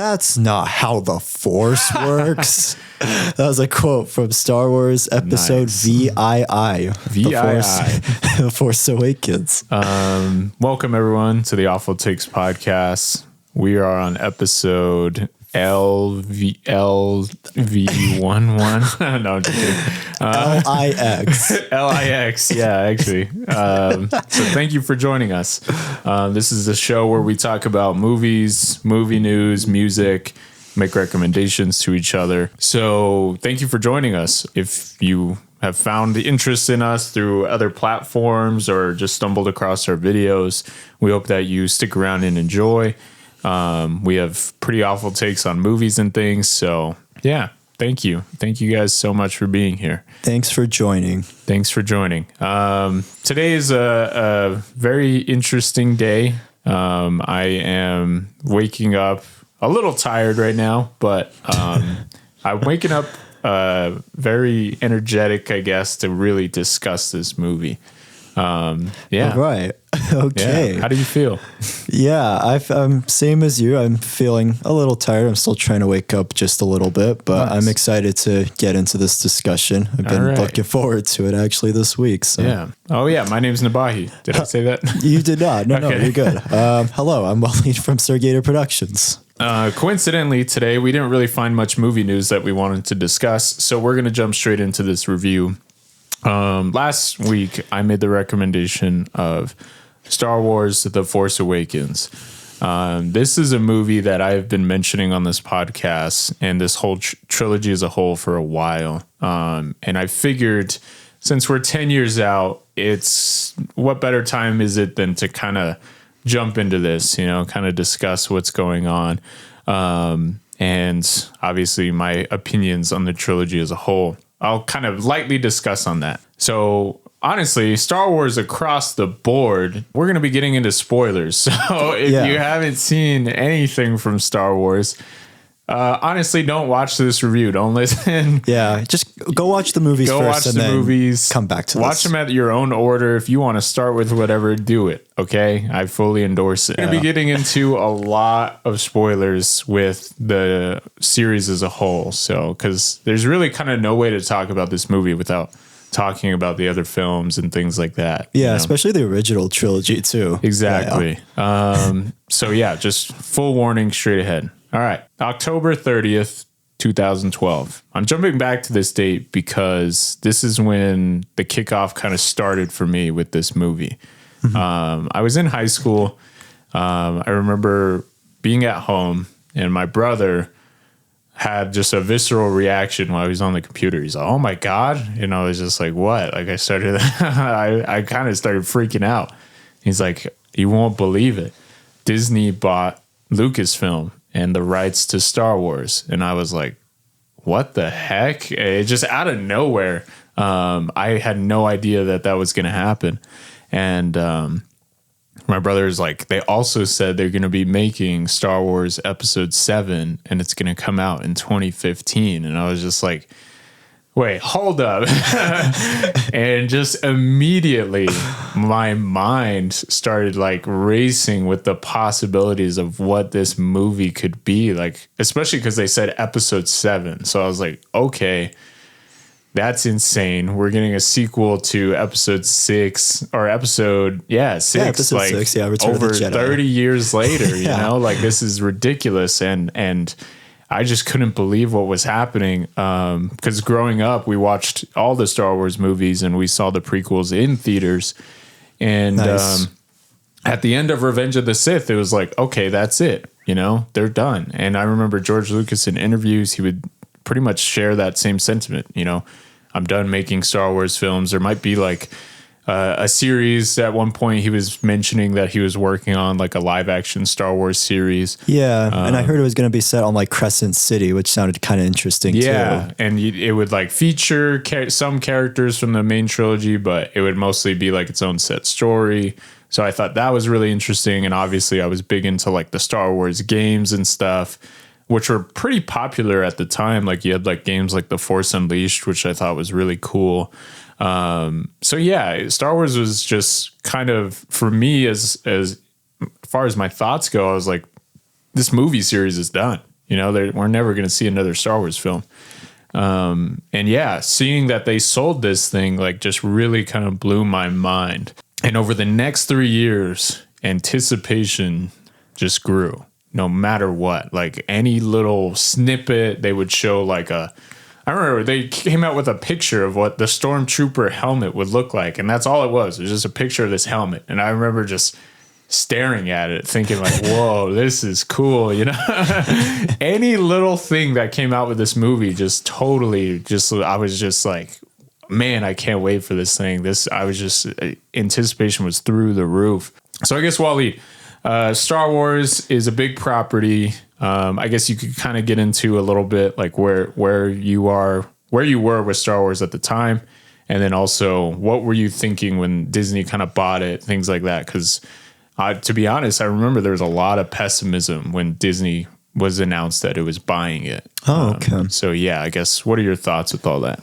That's not how the Force works. That was a quote from Star Wars episode VII. The Force Awakens. Welcome everyone to the Awful Takes podcast. We are on episode LV11. No, I'm just kidding. LIX. LIX, yeah, actually. So thank you for joining us. This is the show where we talk about movies, movie news, music, make recommendations to each other. So thank you for joining us. If you have found the interest in us through other platforms or just stumbled across our videos, we hope that you stick around and enjoy. We have pretty awful takes on movies and things. So yeah, thank you. Thank you guys so much for being here. Thanks for joining. Today is a very interesting day. I am waking up a little tired right now, but I'm waking up very energetic, I guess, to really discuss this movie. Yeah. All right. Okay. Yeah. How do you feel? Yeah, I'm same as you. I'm feeling a little tired. I'm still trying to wake up just a little bit, but nice. I'm excited to get into this discussion. I've been looking forward to it actually this week. So. Yeah. Oh yeah. My name's Nabahi. Did I say that? You did not. No, you're good. Hello, I'm Wallied from Sergator Productions. Coincidentally, today we didn't really find much movie news that we wanted to discuss, so we're going to jump straight into this review. Last week, I made the recommendation of Star Wars: The Force Awakens. This is a movie that I've been mentioning on this podcast and this whole trilogy as a whole for a while. And I figured since we're 10 years out, it's what better time is it than to kind of jump into this, kind of discuss what's going on. And obviously my opinions on the trilogy as a whole. I'll kind of lightly discuss on that. So honestly, Star Wars across the board, we're going to be getting into spoilers. So if you haven't seen anything from Star Wars, honestly, don't watch this review. Don't listen. Yeah, just go watch the movies first and then come back to watch them at your own order. If you want to start with whatever, do it. Okay? I fully endorse it. We're going to be getting into a lot of spoilers with the series as a whole. So, because there's really kind of no way to talk about this movie without talking about the other films and things like that. Yeah, especially the original trilogy too. Exactly. Yeah. So yeah, just full warning straight ahead. All right. October 30th, 2012. I'm jumping back to this date because this is when the kickoff kind of started for me with this movie. Mm-hmm. I was in high school. I remember being at home and my brother had just a visceral reaction while he was on the computer. He's like, oh my God. And I was just like, what? Like I started, I kind of started freaking out. He's like, you won't believe it. Disney bought Lucasfilm and the rights to Star Wars. And I was like, what the heck? It just out of nowhere. I had no idea that was going to happen. And my brother's like, they also said they're going to be making Star Wars Episode 7 and it's going to come out in 2015. And I was just like, wait, hold up. And just immediately my mind started like racing with the possibilities of what this movie could be like, especially because they said Episode 7. So I was like, okay, that's insane. We're getting a sequel to Episode 6 or Episode 6, Episode like 6, Return over of the Jedi. 30 years later, like this is ridiculous. And I just couldn't believe what was happening. Because growing up, we watched all the Star Wars movies and we saw the prequels in theaters. And nice. At the end of Revenge of the Sith, it was like, okay, that's it. They're done. And I remember George Lucas in interviews, he would pretty much share that same sentiment. I'm done making Star Wars films. There might be like a series at one point he was mentioning that he was working on like a live action Star Wars series. Yeah. And I heard it was going to be set on like Crescent City, which sounded kind of interesting too. Yeah. And it would like feature some characters from the main trilogy, but it would mostly be like its own set story. So I thought that was really interesting. And obviously I was big into like the Star Wars games and stuff, which were pretty popular at the time. Like you had like games like The Force Unleashed, which I thought was really cool. So yeah, Star Wars was just kind of, for me, as far as my thoughts go, I was like, this movie series is done. We're never going to see another Star Wars film. And yeah, seeing that they sold this thing like just really kind of blew my mind. And over the next 3 years, anticipation just grew no matter what. Like any little snippet, they would show I remember they came out with a picture of what the Stormtrooper helmet would look like. And that's all it was. It was just a picture of this helmet. And I remember just staring at it, thinking like, whoa, this is cool. Any little thing that came out with this movie I was just like, man, I can't wait for this thing. Anticipation was through the roof. So I guess, Wallied, Star Wars is a big property. I guess you could kind of get into a little bit like where you were with Star Wars at the time. And then also, what were you thinking when Disney kind of bought it, things like that? Because to be honest, I remember there was a lot of pessimism when Disney was announced that it was buying it. Oh, okay. So yeah, I guess, what are your thoughts with all that?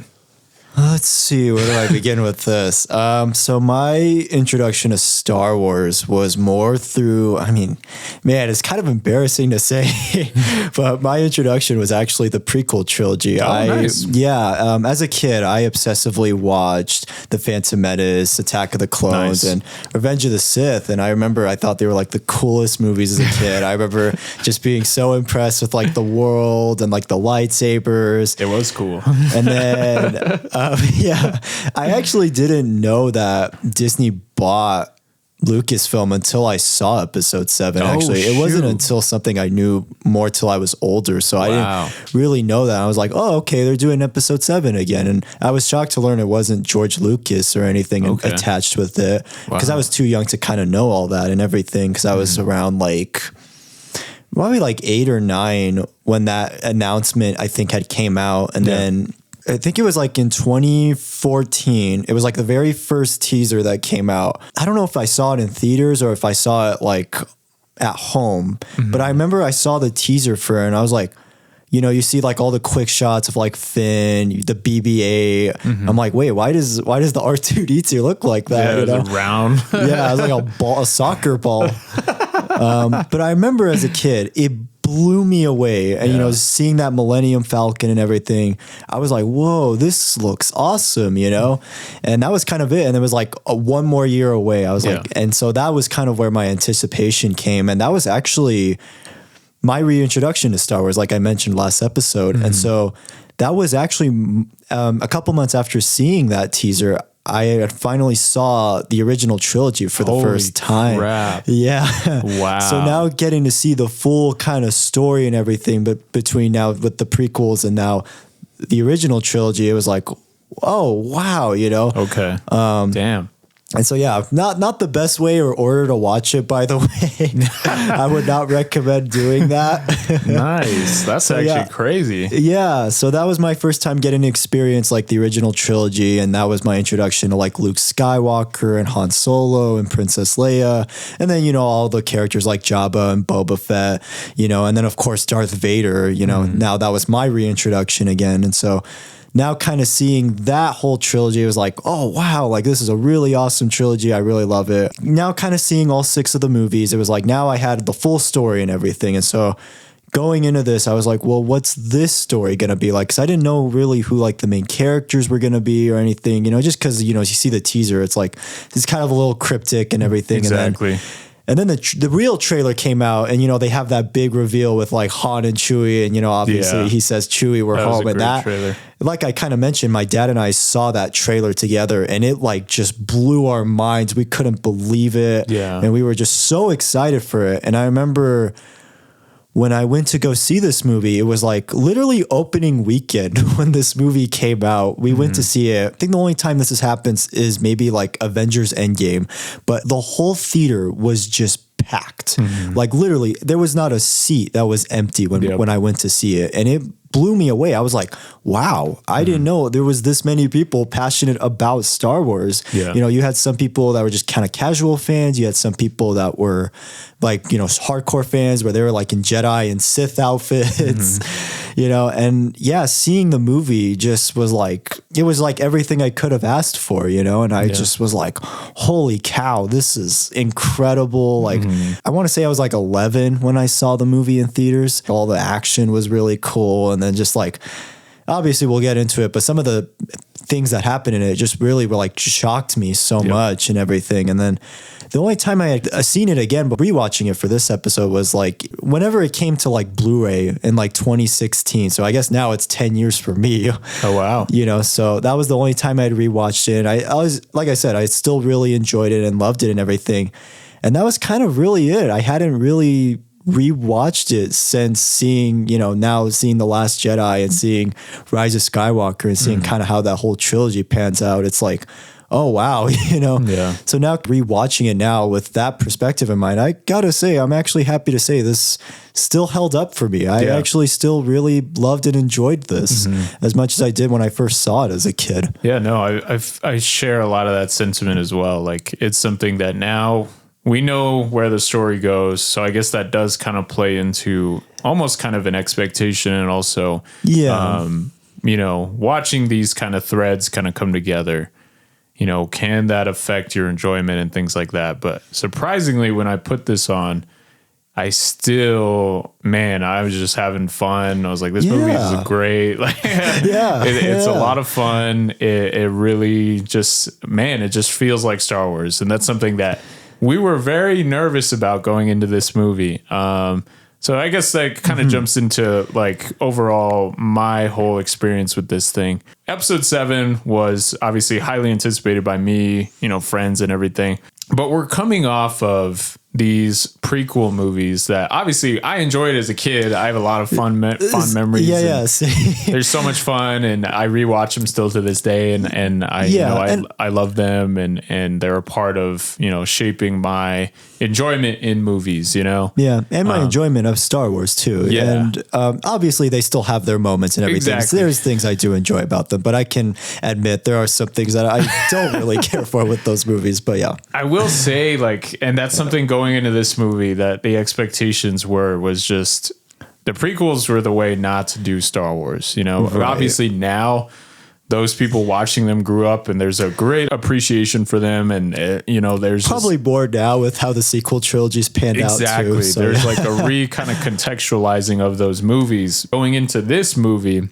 Let's see, where do I begin with this? So my introduction to Star Wars was more through, it's kind of embarrassing to say, but my introduction was actually the prequel trilogy. Nice. Yeah. As a kid, I obsessively watched The Phantom Menace, Attack of the Clones, and Revenge of the Sith. And I remember I thought they were like the coolest movies as a kid. I remember just being so impressed with like the world and like the lightsabers. It was cool. And then... I actually didn't know that Disney bought Lucasfilm until I saw episode 7. It wasn't until something I knew more till I was older. So I didn't really know that. I was like, oh, okay, they're doing episode 7 again. And I was shocked to learn it wasn't George Lucas or anything attached with it, because I was too young to kind of know all that and everything, because I was around probably 8 or 9 when that announcement I think had came out. And then I think it was in 2014. It was the very first teaser that came out. I don't know if I saw it in theaters or if I saw it at home, but I remember I saw the teaser for it and I was like, you see all the quick shots of Finn, the BB-8. I'm like, wait, why does the R2-D2 look like that? Yeah, it was round. Yeah, it was a soccer ball. But I remember as a kid, it blew me away. And, seeing that Millennium Falcon and everything, I was like, whoa, this looks awesome, And that was kind of it. And it was one more year away. I was and so that was kind of where my anticipation came. And that was actually my reintroduction to Star Wars, like I mentioned last episode. And so that was actually a couple months after seeing that teaser, I finally saw the original trilogy for the first time. Crap. Yeah. Wow. So now getting to see the full kind of story and everything, but between now with the prequels and now the original trilogy, it was like, oh, wow, Okay. Damn. And so, yeah, not the best way or order to watch it, by the way. I would not recommend doing that. Nice. That's actually crazy. Yeah. So that was my first time getting to experience the original trilogy. And that was my introduction to Luke Skywalker and Han Solo and Princess Leia. And then, all the characters like Jabba and Boba Fett, and then, of course, Darth Vader, now that was my reintroduction again. And so now kind of seeing that whole trilogy, it was like, oh, wow, this is a really awesome trilogy. I really love it. Now kind of seeing all 6 of the movies, it was now I had the full story and everything. And so going into this, I was like, well, what's this story going to be like? Because I didn't know really who the main characters were going to be or anything, just because, you see the teaser, it's it's kind of a little cryptic and everything. Exactly. And then the real trailer came out, and they have that big reveal with Han and Chewie, and obviously he says Chewie, we're home, and that trailer. Like I kind of mentioned, my dad and I saw that trailer together, and it just blew our minds. We couldn't believe it, and we were just so excited for it. And I remember when I went to go see this movie, it was literally opening weekend when this movie came out. We went to see it. I think the only time this happens is maybe Avengers Endgame, but the whole theater was just packed. Literally, there was not a seat that was empty when I went to see it. And it blew me away. I was like, wow, I didn't know there was this many people passionate about Star Wars. Yeah. You had some people that were just kind of casual fans. You had some people that were hardcore fans where they were in Jedi and Sith outfits, and seeing the movie just was it was like everything I could have asked for, you know? And I just was like, holy cow, this is incredible. Like, I want to say I was like 11 when I saw the movie in theaters. All the action was really cool. And then just like, obviously we'll get into it, but some of the things that happened in it just really were like shocked me so much and everything. And then the only time I had seen it again, but rewatching it for this episode was like whenever it came to like Blu-ray in like 2016. So I guess now it's 10 years for me. Oh, wow. You know, so that was the only time I'd rewatched it. I was, like I said, I still really enjoyed it and loved it and everything. And that was kind of really it. I hadn't really rewatched it since seeing, you know, now seeing The Last Jedi and seeing Rise of Skywalker and seeing kind of how that whole trilogy pans out. It's like, oh, wow, you know? Yeah. So now rewatching it now with that perspective in mind, I gotta say, I'm actually happy to say this still held up for me. I actually still really loved and enjoyed this as much as I did when I first saw it as a kid. Yeah, no, I share a lot of that sentiment as well. Like, it's something that now we know where the story goes. So I guess that does kind of play into almost kind of an expectation, and also, you know, watching these kind of threads kind of come together. You know, can that affect your enjoyment and things like that? But surprisingly, when I put this on, I still, man, I was just having fun. I was like, this movie is great. Like, it's a lot of fun. It really just, man, it just feels like Star Wars. And that's something that we were very nervous about going into this movie. So I guess that kind of jumps into like overall my whole experience with this thing. Episode 7 was obviously highly anticipated by me, you know, friends and everything. But we're coming off of these prequel movies that obviously I enjoyed as a kid. I have a lot of fond memories. There's so much fun, and I rewatch them still to this day. And I love them, and they're a part of, you know, shaping my enjoyment in movies, you know? Yeah. And my enjoyment of Star Wars too. Yeah. And obviously they still have their moments and everything. Exactly. So there's things I do enjoy about them, but I can admit there are some things that I don't really care for with those movies, but yeah. I will say, like, and that's something going into this movie that the expectations was just the prequels were the way not to do Star Wars, you know? Right. Obviously now those people watching them grew up, and there's a great appreciation for them. And, you know, there's probably bored now with how the sequel trilogies panned out too. So, there's like a kind of contextualizing of those movies. Going into this movie,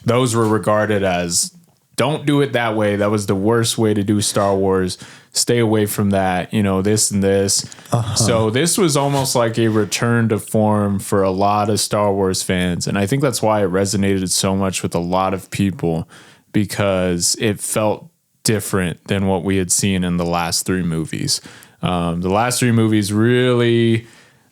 those were regarded as, don't do it that way. That was the worst way to do Star Wars. Stay away from that, you know, this and this. So this was almost like a return to form for a lot of Star Wars fans. And I think that's why it resonated so much with a lot of people, because it felt different than what we had seen in the last 3 movies. The last 3 movies really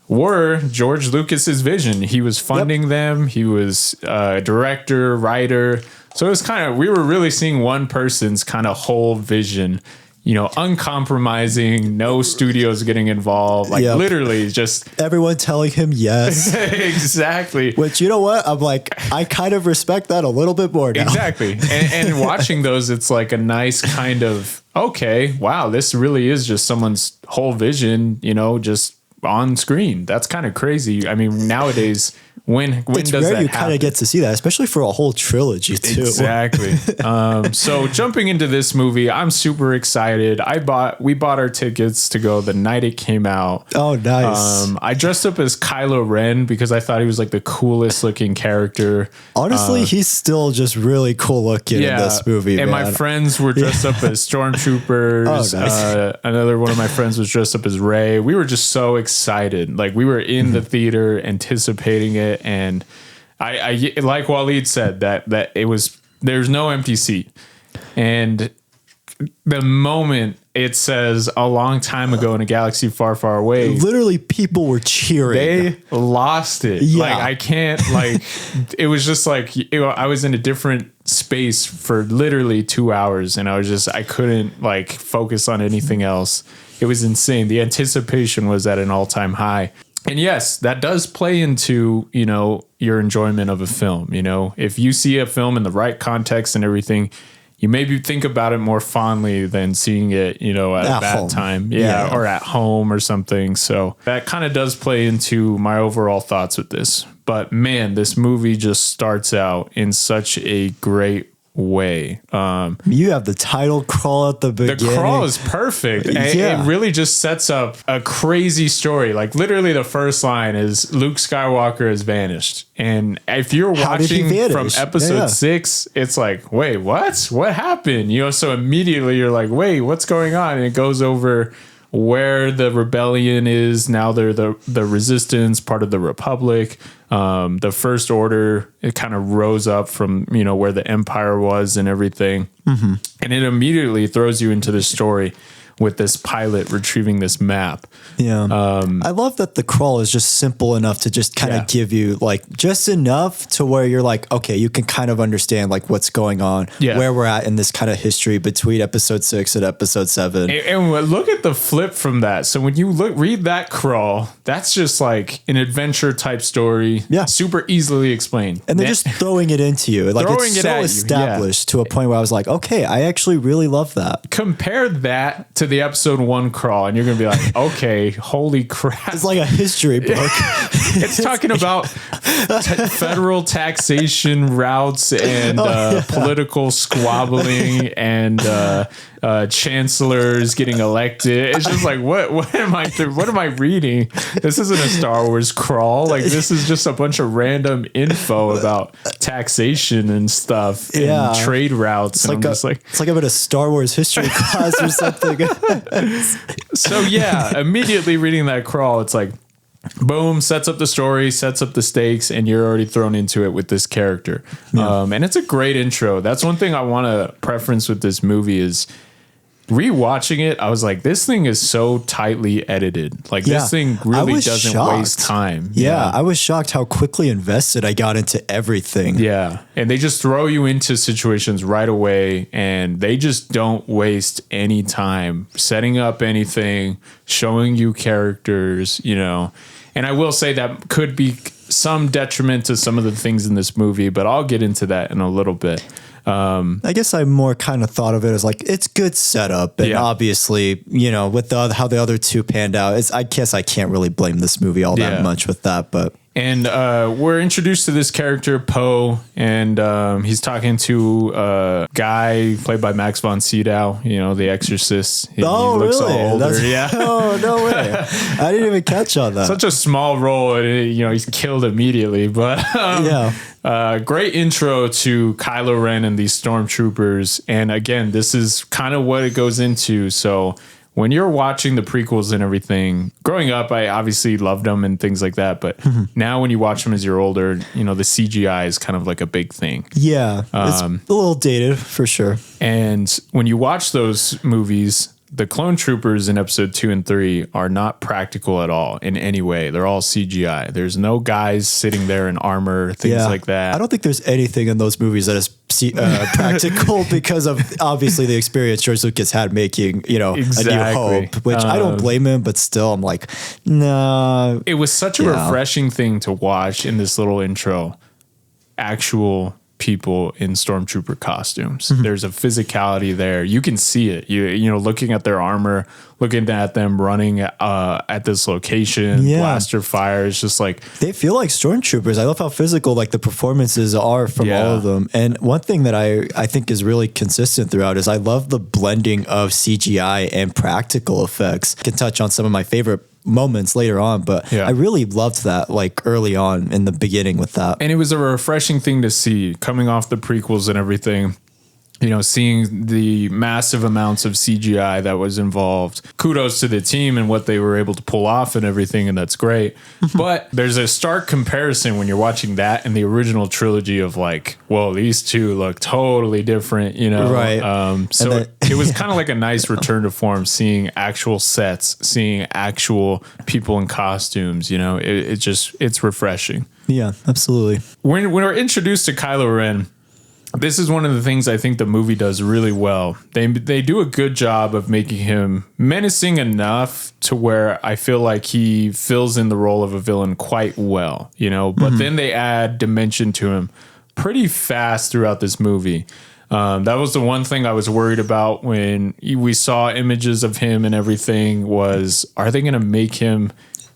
were George Lucas's vision. He was funding them. He was director, writer. So it was kind of, we were really seeing one person's kind of whole vision, you know, uncompromising, no studios getting involved, like literally just everyone telling him yes. Exactly. Which, you know what? I'm like, I kind of respect that a little bit more now. Exactly. And watching those, it's like a nice kind of, okay, wow, this really is just someone's whole vision, you know, just on screen. That's kind of crazy. I mean, nowadays, when it's does rare that you happen? kind of get to see that, especially for a whole trilogy too. Exactly. So jumping into this movie, I'm super excited. We bought our tickets to go the night it came out. Oh, nice. I dressed up as Kylo Ren because I thought he was like the coolest looking character. Honestly, he's still just really cool looking in this movie. And man. my friends were dressed up as stormtroopers. Oh, nice. Another one of my friends was dressed up as Rey. We were just so excited. Like, we were in the theater anticipating it. And I like Wallied said that it was, there's no empty seat. And the moment it says a long time ago in a galaxy far, far away, literally people were cheering. They lost it. Yeah. Like, I can't, like, it was just like, I was in a different space for literally 2 hours, and I couldn't like focus on anything else. It was insane. The anticipation was at an all-time high. And yes, that does play into, you know, your enjoyment of a film. You know, if you see a film in the right context and everything, you maybe think about it more fondly than seeing it, you know, at that home. Time. Yeah. Or at home or something. So that kind of does play into my overall thoughts with this. But man, this movie just starts out in such a great way. You have the title crawl at the beginning. The crawl is perfect. Yeah. It really just sets up a crazy story. Like literally the first line is Luke Skywalker has vanished. And if you're watching from episode 6, it's like, wait, what? What happened? You know, so immediately you're like, wait, what's going on? And it goes over where the rebellion is. Now they're the resistance, part of the Republic. The First Order, it kind of rose up from, you know, where the Empire was and everything. Mm-hmm. And it immediately throws you into the story with this pilot retrieving this map. Yeah. I love that the crawl is just simple enough to just kind of give you like just enough to where you're like, okay, you can kind of understand like what's going on, where we're at in this kind of history between episode 6 and episode 7. And look at the flip from that. So when you read that crawl, that's just like an adventure type story. Yeah. Super easily explained. And they're just throwing it into you. Like it's so established to a point where I was like, okay, I actually really love that. Compare that to the episode 1 crawl and you're going to be like, okay, holy crap. It's like a history book. It's talking about federal taxation routes and political squabbling and chancellors getting elected. It's just like, what am I reading? This isn't a Star Wars crawl. Like this is just a bunch of random info about taxation and stuff and trade routes. And it's like I'm in a Star Wars history class or something. So yeah, immediately reading that crawl, it's like, boom, sets up the story, sets up the stakes, and you're already thrown into it with this character. Yeah. And it's a great intro. That's one thing I want to preference with this movie is rewatching it. I was like, this thing is so tightly edited. Like this thing really doesn't waste time. Yeah, I was shocked how quickly invested I got into everything. Yeah. And they just throw you into situations right away and they just don't waste any time setting up anything, showing you characters, you know. And I will say that could be some detriment to some of the things in this movie, but I'll get into that in a little bit. I guess I more kind of thought of it as like, it's good setup. And obviously, you know, with how the other two panned out, I guess I can't really blame this movie all that much with that, but. And we're introduced to this character, Poe, and he's talking to a guy played by Max von Sydow, you know, The Exorcist. He looks really? all older. Oh, no way. I didn't even catch on that. Such a small role, and you know, he's killed immediately. But great intro to Kylo Ren and these stormtroopers. And again, this is kind of what it goes into. So when you're watching the prequels and everything, growing up, I obviously loved them and things like that. But now when you watch them as you're older, you know, the CGI is kind of like a big thing. Yeah, it's a little dated for sure. And when you watch those movies, the clone troopers in episode 2 and 3 are not practical at all in any way. They're all CGI. There's no guys sitting there in armor, things like that. I don't think there's anything in those movies that is practical because of obviously the experience George Lucas had making, you know, A New Hope, which I don't blame him, but still I'm like, nah. It was such a refreshing thing to watch in this little intro. Actual people in stormtrooper costumes. There's a physicality there. You can see it. You know, looking at their armor, looking at them running at this location, blaster fire. It's just like they feel like stormtroopers. I love how physical like the performances are from all of them. And one thing that I think is really consistent throughout is I love the blending of CGI and practical effects. I can touch on some of my favorite moments later on, but I really loved that like early on in the beginning with that. And it was a refreshing thing to see coming off the prequels and everything. You know, seeing the massive amounts of CGI that was involved. Kudos to the team and what they were able to pull off and everything, and that's great. But there's a stark comparison when you're watching that and the original trilogy of like, well, these two look totally different, you know? Right. So it was kind of like a nice return to form, seeing actual sets, seeing actual people in costumes, you know? It's refreshing. Yeah, absolutely. When we're introduced to Kylo Ren, this is one of the things I think the movie does really well. They do a good job of making him menacing enough to where I feel like he fills in the role of a villain quite well, you know, but then they add dimension to him pretty fast throughout this movie. That was the one thing I was worried about when we saw images of him and everything was, are they going to make him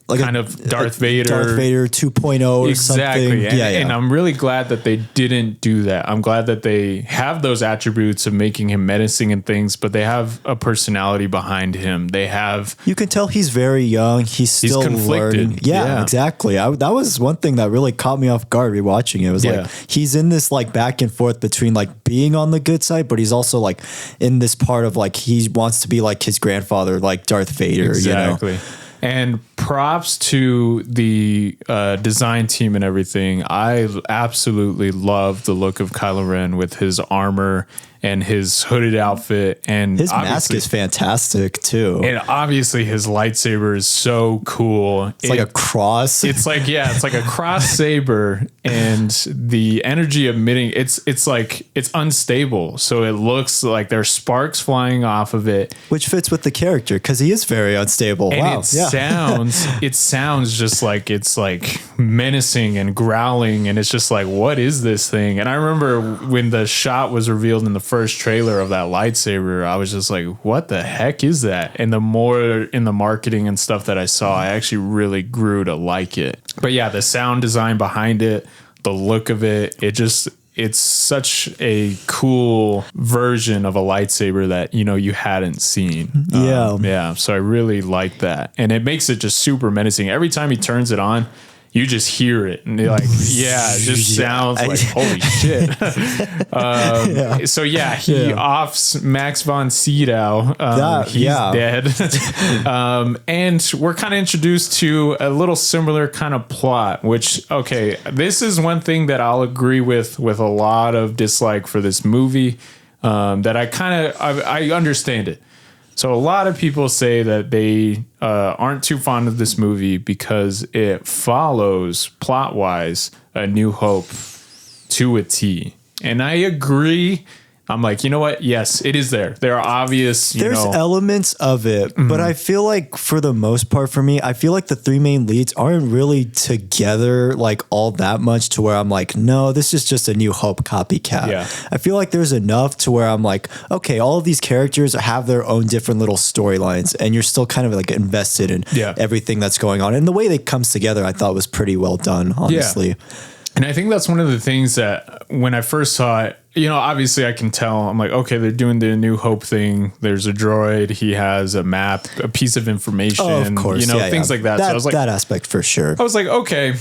like kind of Darth Vader. Darth Vader 2.0 or exactly. something. And I'm really glad that they didn't do that. I'm glad that they have those attributes of making him menacing and things, but they have a personality behind him. They have... You can tell he's very young. He's still conflicted. learning. Yeah, exactly. That was one thing that really caught me off guard rewatching it. It was like he's in this like back and forth between like being on the good side, but he's also like in this part of like he wants to be like his grandfather, like Darth Vader. Exactly. You know? And props to the design team and everything. I absolutely love the look of Kylo Ren with his armor and his hooded outfit, and his mask is fantastic too. And obviously his lightsaber is so cool. It's like a cross. It's like a cross saber, and the energy emitting it's like it's unstable. So it looks like there's sparks flying off of it, which fits with the character because he is very unstable. And wow. it sounds just like it's like menacing and growling, and it's just like, what is this thing? And I remember when the shot was revealed in the first trailer of that lightsaber, I was just like, what the heck is that? And the more in the marketing and stuff that I saw, I actually really grew to like it. But yeah, the sound design behind it, the look of it, it's such a cool version of a lightsaber that, you know, you hadn't seen. Yeah. So I really like that. And it makes it just super menacing. Every time he turns it on, you just hear it, and they're like, it just sounds like, holy shit. So he offs Max von Sydow. He's dead. And we're kind of introduced to a little similar kind of plot, which, okay, this is one thing that I'll agree with a lot of dislike for this movie, that I understand it. So a lot of people say that they aren't too fond of this movie because it follows plot-wise A New Hope to a T. And I agree. I'm like, you know what? Yes, it is there. There are obvious, There's elements of it, but I feel like for the most part for me, I feel like the three main leads aren't really together like all that much to where I'm like, no, this is just a New Hope copycat. Yeah. I feel like there's enough to where I'm like, okay, all of these characters have their own different little storylines, and you're still kind of like invested in everything that's going on. And the way they comes together, I thought was pretty well done, honestly. Yeah. And I think that's one of the things that when I first saw it, you know, obviously I can tell, I'm like, okay, they're doing the New Hope thing. There's a droid. He has a map, a piece of information, of course. You know, things like that. So I was like, that aspect for sure. I was like, okay,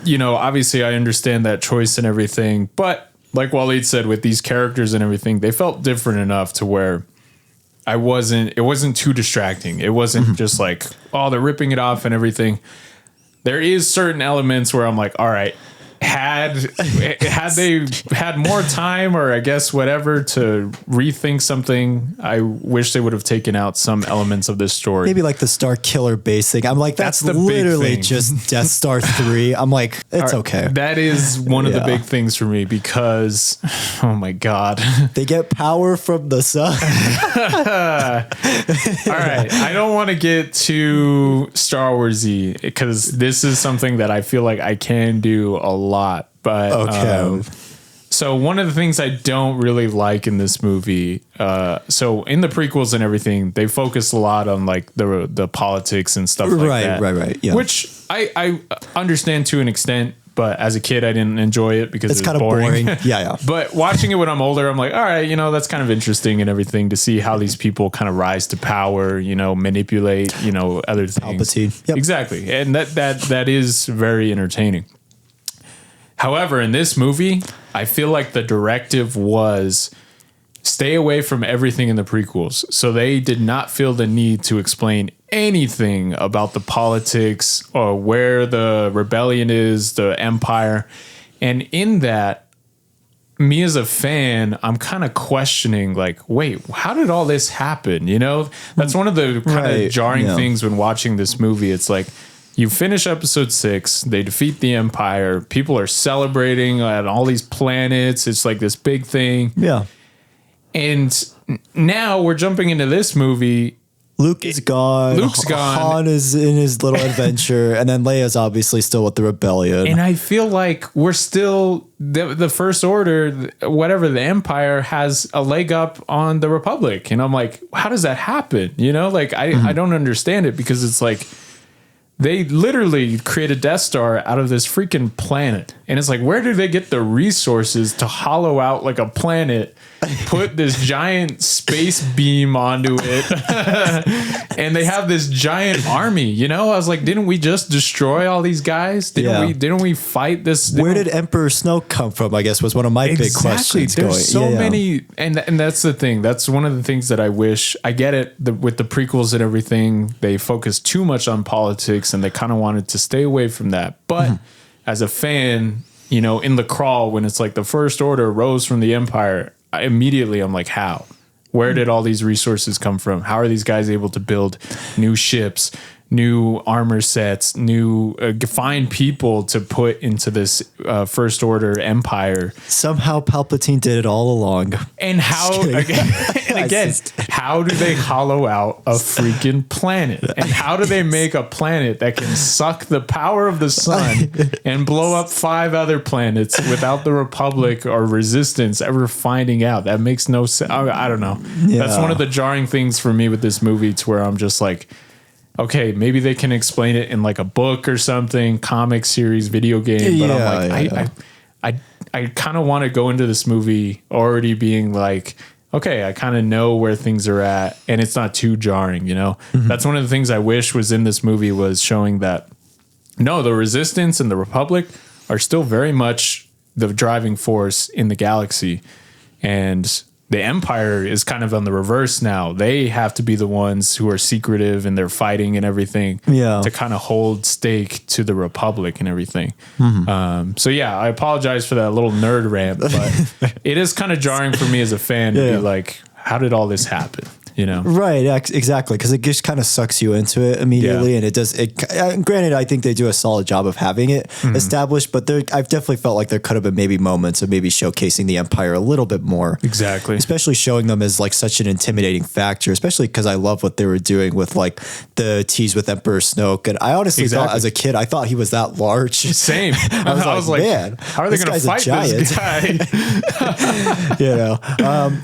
you know, obviously I understand that choice and everything. But like Wallied said, with these characters and everything, they felt different enough to where it wasn't too distracting. It wasn't just like, oh, they're ripping it off and everything. There is certain elements where I'm like, all right, had they had more time, or I guess whatever, to rethink something, I wish they would have taken out some elements of this story. Maybe like the Star Killer base thing. I'm like, that's literally just Death Star 3. I'm like, it's okay. That is one of the big things for me because, oh my God. They get power from the sun. All right. I don't want to get too Star Wars-y because this is something that I feel like I can do a lot, but okay. So one of the things I don't really like in this movie, so in the prequels and everything, they focus a lot on like the politics and stuff like that. Right. Yeah. Which I understand to an extent, but as a kid I didn't enjoy it because it's kind of boring. Yeah. But watching it when I'm older, I'm like, all right, you know, that's kind of interesting and everything to see how these people kind of rise to power, you know, manipulate, you know, other things. Palpatine. Yep. Exactly. And that is very entertaining. However, in this movie, I feel like the directive was stay away from everything in the prequels. So they did not feel the need to explain anything about the politics or where the rebellion is, the empire. And in that, me as a fan, I'm kind of questioning like, wait, how did all this happen? You know, that's one of the kind of jarring things when watching this movie. It's like, you finish episode 6, they defeat the Empire. People are celebrating on all these planets. It's like this big thing. Yeah. And now we're jumping into this movie. Luke is gone. Luke's gone. Han is in his little adventure. And then Leia's obviously still with the rebellion. And I feel like we're still, the First Order, whatever, the Empire has a leg up on the Republic. And I'm like, how does that happen? You know, like I don't understand it because it's like, they literally create a Death Star out of this freaking planet. And it's like, where do they get the resources to hollow out like a planet, put this giant space beam onto it, and they have this giant army, you know? I was like, didn't we just destroy all these guys? Didn't we fight this? Where did Emperor Snoke come from, I guess, was one of my big questions. There's so many, and that's the thing. That's one of the things that I wish, I get it, with the prequels and everything, they focus too much on politics and they kind of wanted to stay away from that. But as a fan, you know, in the crawl, when it's like the First Order rose from the Empire, I'm like, how? Where did all these resources come from? How are these guys able to build new ships, new armor sets, new find people to put into this First Order empire? Somehow Palpatine did it all along. And how again, how do they hollow out a freaking planet? And how do they make a planet that can suck the power of the sun and blow up 5 other planets without the Republic or Resistance ever finding out? That makes no sense. I don't know. Yeah. That's one of the jarring things for me with this movie, to where I'm just like, okay, maybe they can explain it in like a book or something, comic series, video game. But I'm like, I kind of want to go into this movie already being like, okay, I kind of know where things are at, and it's not too jarring, you know? That's one of the things I wish was in this movie, was showing that, no, the Resistance and the Republic are still very much the driving force in the galaxy. And the Empire is kind of on the reverse now. They have to be the ones who are secretive and they're fighting and everything to kind of hold stake to the Republic and everything. So yeah, I apologize for that little nerd rant, but it is kind of jarring for me as a fan to be like, how did all this happen? You know? Right, exactly, because it just kind of sucks you into it immediately, and it does. Granted, I think they do a solid job of having it established, but I've definitely felt like there could have been maybe moments of maybe showcasing the Empire a little bit more. Exactly, especially showing them as like such an intimidating factor. Especially because I love what they were doing with like the tease with Emperor Snoke, and I honestly thought as a kid I thought he was that large. Same. I was like, man, how are they going to fight this guy? You know,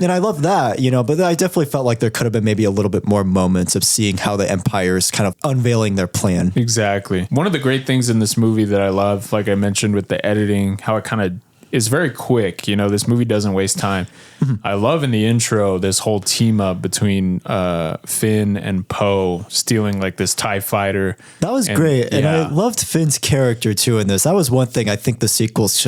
and I love that. You know, but I definitely felt like there could have been maybe a little bit more moments of seeing how the Empire is kind of unveiling their plan. Exactly. One of the great things in this movie that I love, like I mentioned with the editing, how it kind of is very quick. You know, this movie doesn't waste time. I love in the intro this whole team up between Finn and Poe stealing like this TIE fighter. That was great. And I loved Finn's character too in this. That was one thing I think the sequels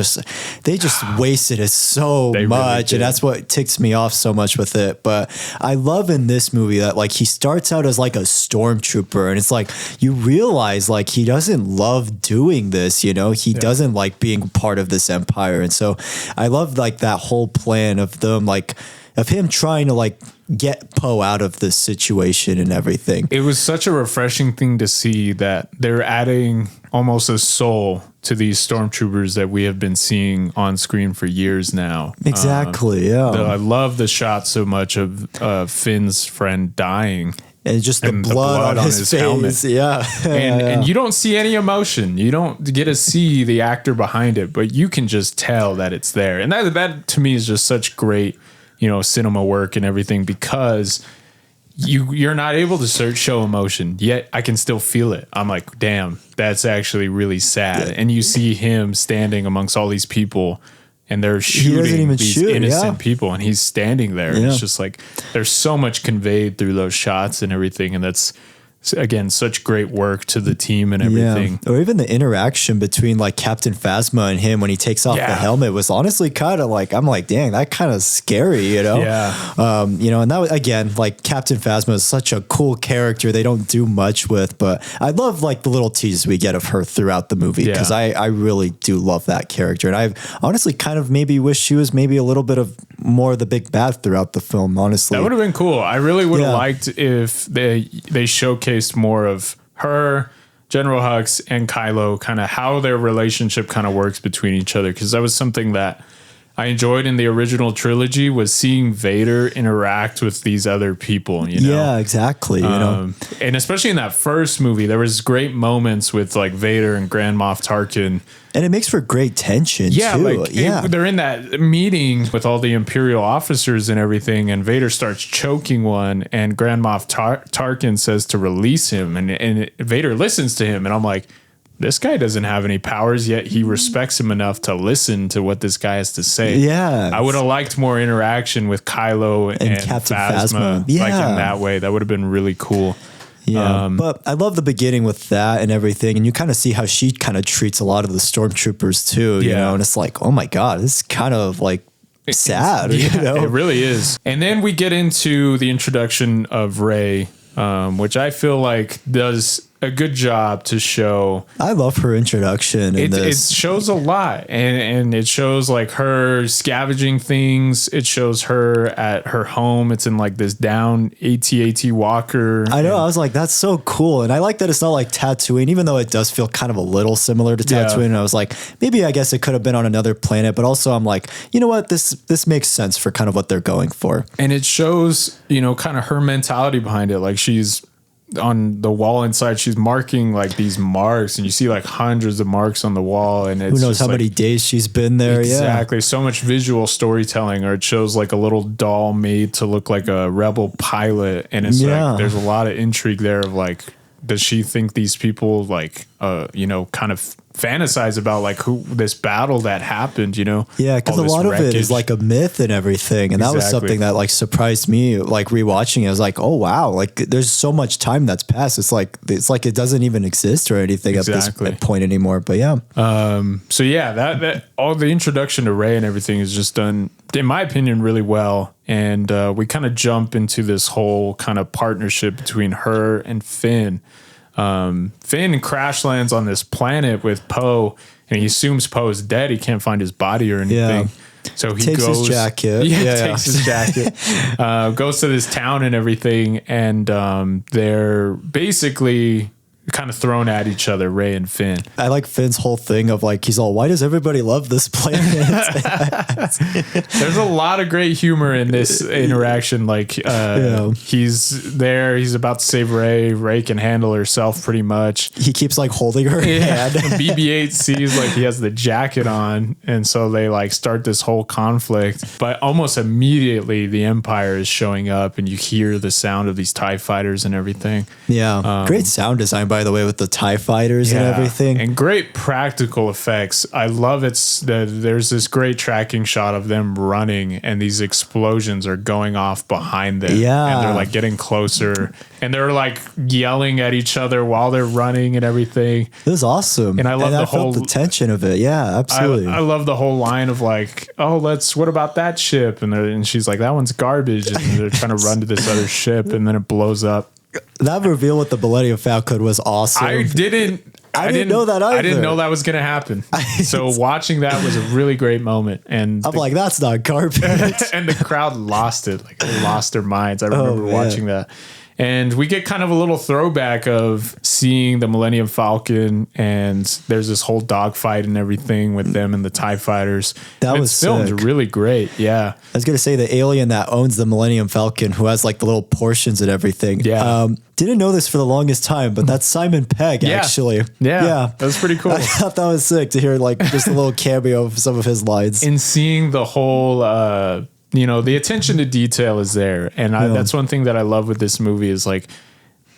they just wasted it so much. Really, and that's what ticks me off so much with it. But I love in this movie that like he starts out as like a stormtrooper, and it's like you realize like he doesn't love doing this, you know, he doesn't like being part of this empire. And so I love like that whole plan of them, like of him trying to like get Poe out of this situation and everything. It was such a refreshing thing to see that they're adding almost a soul to these stormtroopers that we have been seeing on screen for years now. Exactly. I love the shot so much of Finn's friend dying. And just the blood on his face. Helmet. Yeah. And you don't see any emotion. You don't get to see the actor behind it, but you can just tell that it's there. And that to me is just such great, you know, cinema work and everything, because you're not able to show emotion, yet I can still feel it. I'm like, damn, that's actually really sad. And you see him standing amongst all these people, and they're shooting these innocent people, and he's standing there. And it's just like, there's so much conveyed through those shots and everything. And that's, again, such great work to the team and everything. Or even the interaction between like Captain Phasma and him when he takes off the helmet was honestly kind of like, I'm like, dang, that kind of scary, you know? You know, and that was, again, like Captain Phasma is such a cool character they don't do much with, but I love like the little teases we get of her throughout the movie, because I really do love that character. And I've honestly kind of maybe wish she was maybe a little bit of more of the big bad throughout the film, honestly. That would have been cool. I really would have liked if they showcased more of her, General Hux, and Kylo, kind of how their relationship kind of works between each other, because that was something that I enjoyed in the original trilogy was seeing Vader interact with these other people, you know? Yeah, exactly. You know, And especially in that first movie, there was great moments with like Vader and Grand Moff Tarkin. and it makes for great tension Yeah, too. like they're in that meeting with all the Imperial officers and everything, and Vader starts choking one, and Grand Moff Tarkin says to release him, and Vader listens to him, and I'm like, this guy doesn't have any powers, yet he respects him enough to listen to what this guy has to say. Yeah. I would have liked more interaction with Kylo and Captain Phasma. Phasma. Like Yeah. in that way. That would have been really cool. Yeah, but I love the beginning with that and everything, and you kind of see how she kind of treats a lot of the stormtroopers too, you know, and it's like, oh my God, this is kind of like sad, Yeah, you know? it really is. And then we get into the introduction of Rey, which I feel like does a good job to show. I love her introduction in It this. shows a lot, and it shows like her scavenging things. It shows her at her home. It's in like this down AT-AT Walker. I know. I was like, that's so cool. And I like that it's not like Tatooine, even though it does feel kind of a little similar to Tatooine. Yeah. And I was like, maybe I guess it could have been on another planet. But also I'm like, you know what? This makes sense for kind of what they're going for. And it shows, you know, kind of her mentality behind it. Like she's on the wall inside, she's marking like these marks, and you see like hundreds of marks on the wall, and it's Who knows just how like, many days she's been there. exactly, so much visual storytelling. Or it shows like a little doll made to look like a rebel pilot, and it's like there's a lot of intrigue there of like, does she think these people like you know, kind of fantasize about like who this battle that happened, you know? Yeah, because a lot of it is like a myth and everything. And that was something that like surprised me, like rewatching it. I was like, oh wow, like there's so much time that's passed. It's like it doesn't even exist or anything at this point anymore. But yeah. So yeah, that all the introduction to Rey and everything is just done, in my opinion, really well. And we kind of jump into this whole kind of partnership between her and Finn. Finn crash lands on this planet with Poe, and he assumes Poe is dead. He can't find his body or anything. Yeah. So he takes goes, his jacket. takes his jacket, goes to this town and everything. And they're basically kind of thrown at each other, Rey and Finn. I like Finn's whole thing of like, he's all, why does everybody love this planet? There's a lot of great humor in this interaction. Like he's there, he's about to save Rey. Rey can handle herself pretty much. He keeps like holding her hand. BB-8 sees like he has the jacket on, and so they like start this whole conflict. But almost immediately the Empire is showing up, and you hear the sound of these TIE fighters and everything. Yeah. Great sound design, by the way, with the TIE fighters and everything. And great practical effects. I love there's this great tracking shot of them running, and these explosions are going off behind them. Yeah. And they're like getting closer, and they're like yelling at each other while they're running and everything. It was awesome. And I love I felt the tension of it. Yeah, absolutely. I love the whole line of like, oh, what about that ship? And she's like, that one's garbage. And they're trying to run to this other ship, and then it blows up. That reveal with the Millennium Falcon was awesome. I didn't know that either. I didn't know that was going to happen. So watching that was a really great moment. And I'm like, that's not garbage. And the crowd lost it. Like they lost their minds. I remember watching that. And we get kind of a little throwback of seeing the Millennium Falcon, and there's this whole dogfight and everything with them and the TIE fighters. That was filmed really great. Yeah. I was going to say the alien that owns the Millennium Falcon, who has like the little portions and everything. Yeah. Didn't know this for the longest time, but that's Simon Pegg, actually. Yeah. That was pretty cool. I thought that was sick to hear like just a little cameo of some of his lines. And seeing the whole, you know, the attention to detail is there. And that's one thing that I love with this movie is like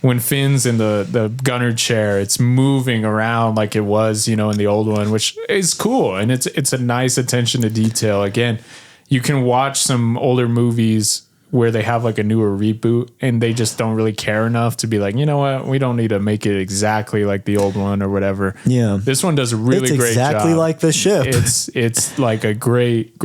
when Finn's in the gunner chair, it's moving around like it was, you know, in the old one, which is cool. And it's a nice attention to detail. Again, you can watch some older movies where they have like a newer reboot and they just don't really care enough to be like, you know what, we don't need to make it exactly like the old one or whatever. Yeah. This one does a really great job. It's exactly like the ship. It's like a great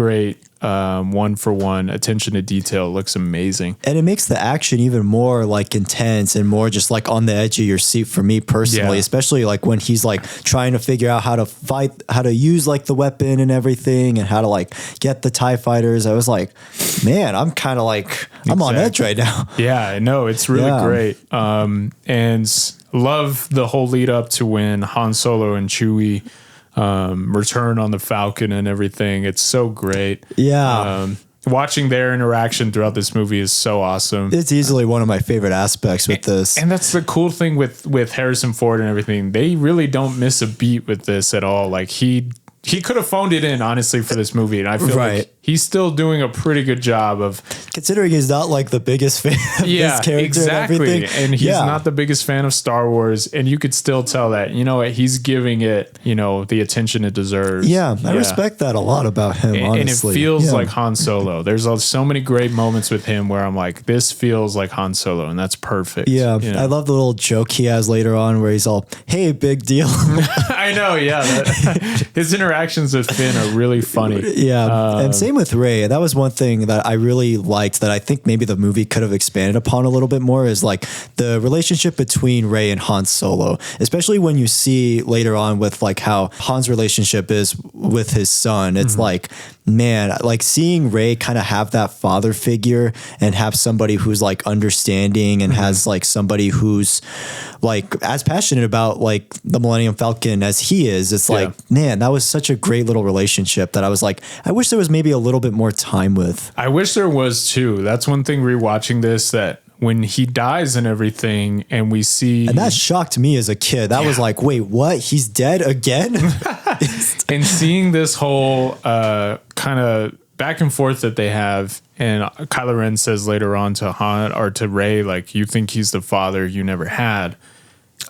one for one attention to detail. It looks amazing. And it makes the action even more like intense and more just like on the edge of your seat for me personally, especially like when he's like trying to figure out how to fight, how to use like the weapon and everything and how to like get the TIE fighters. I was like, man, I'm kind of like, I'm on edge right now. Yeah, no, it's really great. And love the whole lead up to when Han Solo and Chewie return on the Falcon and everything. It's so great. Yeah. Watching their interaction throughout this movie is so awesome. It's easily one of my favorite aspects with this. And that's the cool thing with Harrison Ford and everything. They really don't miss a beat with this at all. Like he could have phoned it in, honestly, for this movie. And I feel like he's still doing a pretty good job of... Considering he's not like the biggest fan of this character and everything. And he's not the biggest fan of Star Wars. And you could still tell that, you know what, he's giving it, you know, the attention it deserves. Yeah, I respect that a lot about him, honestly. And it feels like Han Solo. There's so many great moments with him where I'm like, this feels like Han Solo, and that's perfect. Yeah, you know? I love the little joke he has later on where he's all, hey, big deal. I know, yeah. His interactions with Finn are really funny. Yeah, and same with Rey. That was one thing that I really liked that I think maybe the movie could have expanded upon a little bit more is like the relationship between Rey and Han Solo, especially when you see later on with like how Han's relationship is with his son. It's like, man, like seeing Rey kind of have that father figure and have somebody who's like understanding and has like somebody who's like as passionate about like the Millennium Falcon as he is. It's like, man, that was such a great little relationship that I was like, I wish there was maybe a little bit more time with. I wish there was too. That's one thing rewatching this, that when he dies and everything and we see... And that shocked me as a kid. That was like, wait, what? He's dead again? And seeing this whole kind of back and forth that they have, and Kylo Ren says later on to Han or to Rey, like, you think he's the father you never had.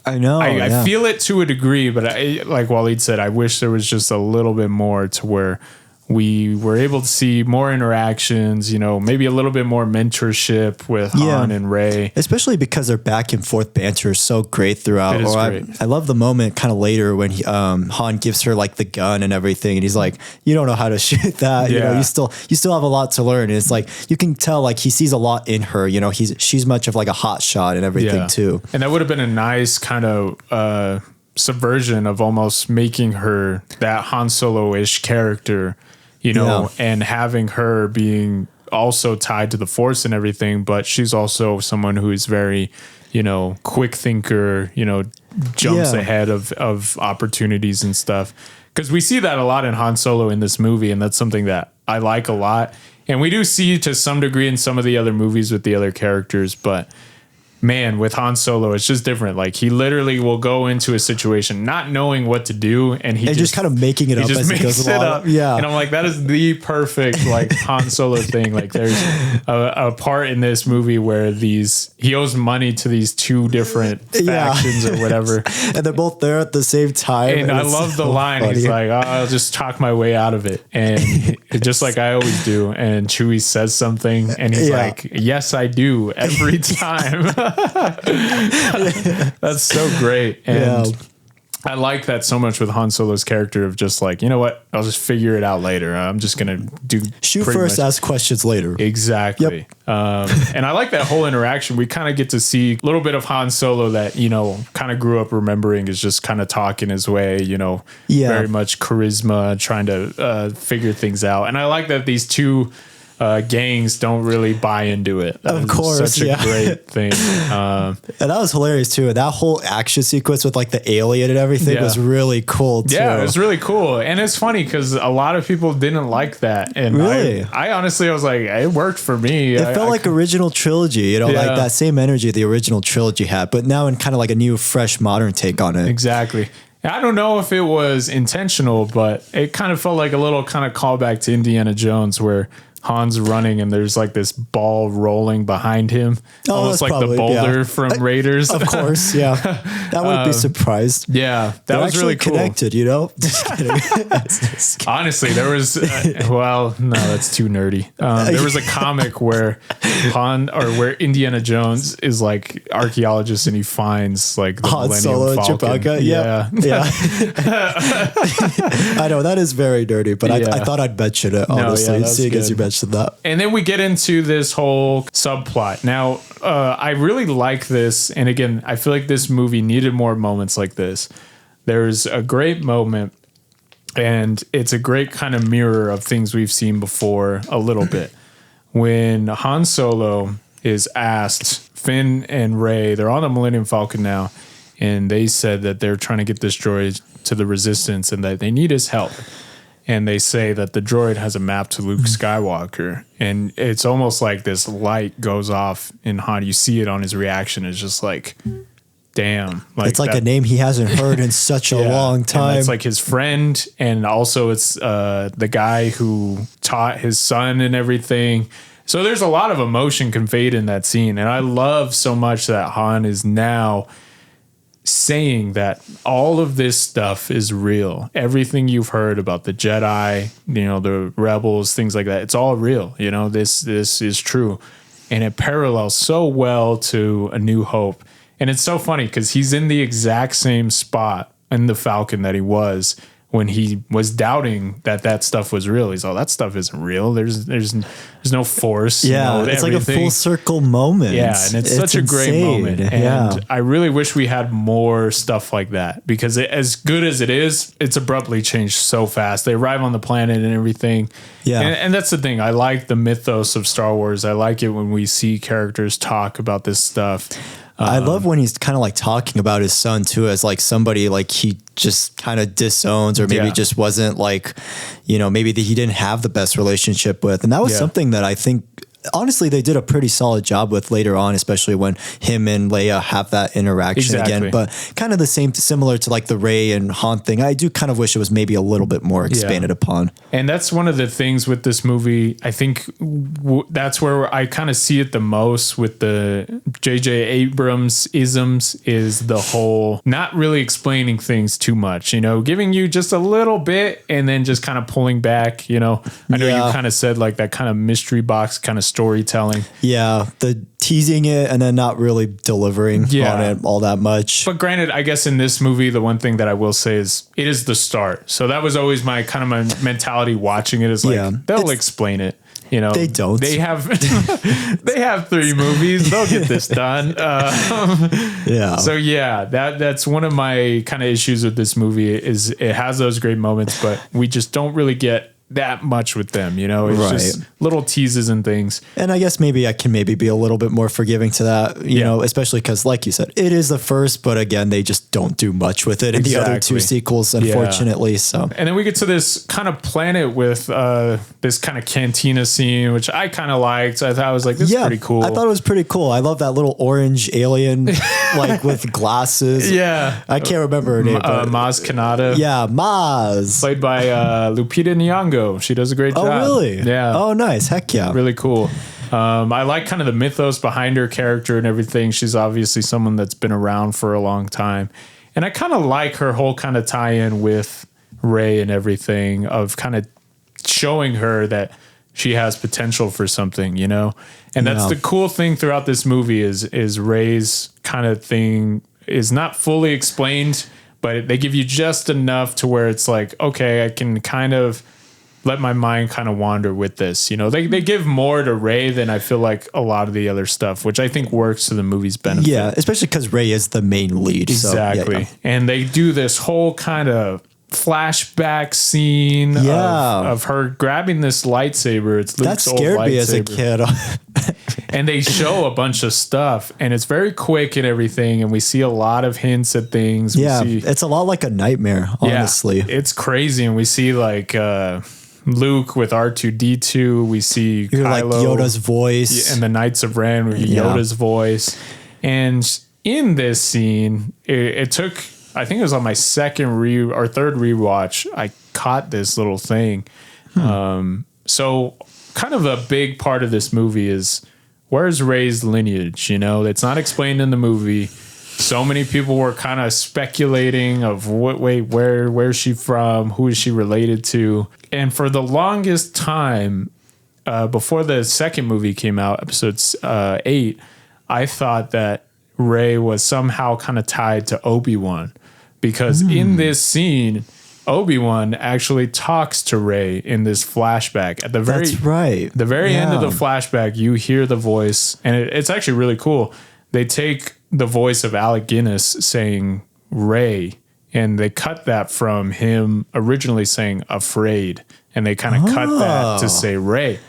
I know. I feel it to a degree, but like Wallied said, I wish there was just a little bit more to where we were able to see more interactions, you know, maybe a little bit more mentorship with Han and Rey. Especially because their back and forth banter is so great throughout. It is great. I love the moment kind of later when Han gives her like the gun and everything. And he's like, you don't know how to shoot that. You know, you still have a lot to learn. And it's like, you can tell like he sees a lot in her, you know, she's much of like a hot shot and everything too. And that would have been a nice kind of subversion of almost making her that Han Solo-ish character, you know, and having her being also tied to the Force and everything, but she's also someone who is very, you know, quick thinker, you know, jumps ahead of opportunities and stuff. Because we see that a lot in Han Solo in this movie, and that's something that I like a lot. And we do see to some degree in some of the other movies with the other characters, but man, with Han Solo, it's just different. Like he literally will go into a situation not knowing what to do, and he just kind of making it up as he goes along. Yeah, and I'm like, that is the perfect like Han Solo thing. Like there's a part in this movie where he owes money to these two different factions or whatever, and they're both there at the same time. And I love the line. Funny. He's like, I'll just talk my way out of it, and just like I always do. And Chewie says something, and he's like, yes, I do every time. That's so great. And I like that so much with Han Solo's character of just like, you know what, I'll just figure it out later. I'm just gonna shoot first, ask questions later. Exactly. And I like that whole interaction. We kind of get to see a little bit of Han Solo that, you know, kind of grew up remembering, is just kind of talking his way, you know, very much charisma, trying to figure things out. And I like that these two gangs don't really buy into it. Of course, such a great thing. And that was hilarious too. That whole action sequence with like the alien and everything was really cool too. Yeah, it was really cool. And it's funny because a lot of people didn't like that. And I honestly, I was like, it worked for me. It felt like original trilogy, you know, like that same energy the original trilogy had, but now in kind of like a new, fresh, modern take on it. Exactly. I don't know if it was intentional, but it kind of felt like a little kind of callback to Indiana Jones where Han's running and there's like this ball rolling behind him. Almost like probably, the boulder from Raiders. Of course, yeah. That wouldn't be surprised. Yeah, that was really cool. Connected, you know? Just kidding. Honestly, there was, well, no, that's too nerdy. There was a comic where where Indiana Jones is like archaeologist and he finds like the Han Solo Millennium Falcon. Chewbacca. Yeah. I know, that is very nerdy, but I thought I'd mention it, honestly, seeing as you mentioned that. And then we get into this whole subplot. Now, I really like this. And again, I feel like this movie needed more moments like this. There's a great moment, and it's a great kind of mirror of things we've seen before a little bit. When Han Solo is asked, Finn and Rey, they're on the Millennium Falcon now, and they said that they're trying to get this droid to the Resistance and that they need his help. And they say that the droid has a map to Luke Skywalker. And it's almost like this light goes off in Han. You see it on his reaction. It's just like, damn. Like it's like a name he hasn't heard in such a long time. It's like his friend. And also it's the guy who taught his son and everything. So there's a lot of emotion conveyed in that scene. And I love so much that Han is now saying that all of this stuff is real. Everything you've heard about the Jedi, the rebels, things like that, it's all real. This is true. And it parallels so well to A New Hope. And it's so funny because he's in the exact same spot in the Falcon that he was when he was doubting that stuff was real. He's that stuff isn't real. There's no force. Yeah, it's everything. like a full circle moment. Yeah, and it's such a great moment. And I really wish we had more stuff like that because as good as it is, it's abruptly changed so fast. They arrive on the planet and everything. Yeah, and that's the thing. I like the mythos of Star Wars. I like it when we see characters talk about this stuff. I love when he's kind of like talking about his son too, as like somebody like he just kind of disowns or maybe just wasn't like, maybe that he didn't have the best relationship with. And that was something that I think, honestly, they did a pretty solid job with later on, especially when him and Leia have that interaction again. But kind of similar to like the Rey and Han thing. I do kind of wish it was maybe a little bit more expanded upon. And that's one of the things with this movie. I think that's where I kind of see it the most with the J.J. Abrams isms is the whole not really explaining things too much, giving you just a little bit and then just kind of pulling back, I know you kind of said like that kind of mystery box kind of storytelling. Yeah, the teasing it and then not really delivering on it all that much. But granted, I guess in this movie, the one thing that I will say is it is the start. So that was always my mentality watching it is like, they'll explain it. They don't. They have they have 3 movies. They'll get this done. So that's one of my kind of issues with this movie is it has those great moments, but we just don't really get that much with them, it's just little teases and things. And I guess maybe I can be a little bit more forgiving to that, especially because like you said, it is the first, but again, they just don't do much with it in the other 2 sequels, unfortunately. So, and then we get to this kind of planet with this kind of cantina scene, which I kind of liked. I thought I was like, this is pretty cool. I thought it was pretty cool. I love that little orange alien, like with glasses. I can't remember her name. Maz Kanata. Yeah, Maz. Played by Lupita Nyong'o. She does a great job. Oh, really? Yeah. Oh, nice. Heck yeah. Really cool. I like kind of the mythos behind her character and everything. She's obviously someone that's been around for a long time. And I kind of like her whole kind of tie-in with Rey and everything of kind of showing her that she has potential for something, And that's the cool thing throughout this movie is Rey's kind of thing is not fully explained, but they give you just enough to where it's like, okay, I can kind of let my mind kind of wander with this. They give more to Rey than I feel like a lot of the other stuff, which I think works to the movie's benefit. Yeah, especially because Rey is the main lead. Exactly. So, And they do this whole kind of flashback scene of her grabbing this lightsaber. It's Luke's old lightsaber. That scared me as a kid. And they show a bunch of stuff and it's very quick and everything. And we see a lot of hints at things. It's a lot like a nightmare, honestly. Yeah, it's crazy. And we see like, Luke with R2-D2. We see Kylo, like Yoda's voice. And the Knights of Ren, we hear Yoda's voice. And in this scene, it took, I think it was on my third rewatch, I caught this little thing. So kind of a big part of this movie is where's Rey's lineage? It's not explained in the movie. So many people were kind of speculating of where's she from? Who is she related to? And for the longest time, before the second movie came out, episode 8, I thought that Rey was somehow kind of tied to Obi-Wan because in this scene, Obi-Wan actually talks to Rey in this flashback. At the very end of the flashback, you hear the voice, and it's actually really cool. They take the voice of Alec Guinness saying Rey, and they cut that from him originally saying afraid, and they kind of cut that to say Rey.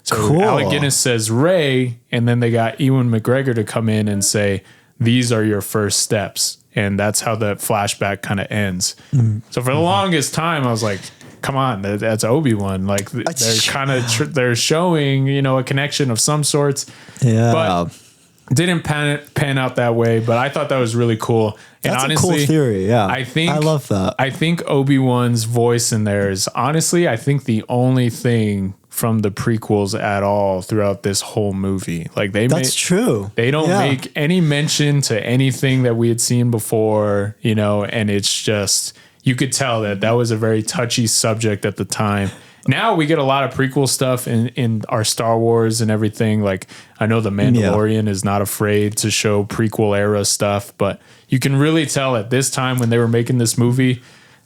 So Alec Guinness says Rey, and then they got Ewan McGregor to come in and say, these are your first steps. and that's how the flashback kind of ends. So for the longest time, I was like, come on, that's Obi-Wan. Like they're kind of they're showing, you know, a connection of some sorts. Yeah. But didn't pan out that way, but I thought that was really cool. And that's honestly, a cool theory. Yeah. I love that. I think Obi-Wan's voice in there is honestly, I think the only thing from the prequels at all throughout this whole movie. Like that's true. They don't make any mention to anything that we had seen before, you know, and it's just, you could tell that was a very touchy subject at the time. Now we get a lot of prequel stuff in our Star Wars and everything. Like I know The Mandalorian is not afraid to show prequel era stuff, but you can really tell at this time when they were making this movie,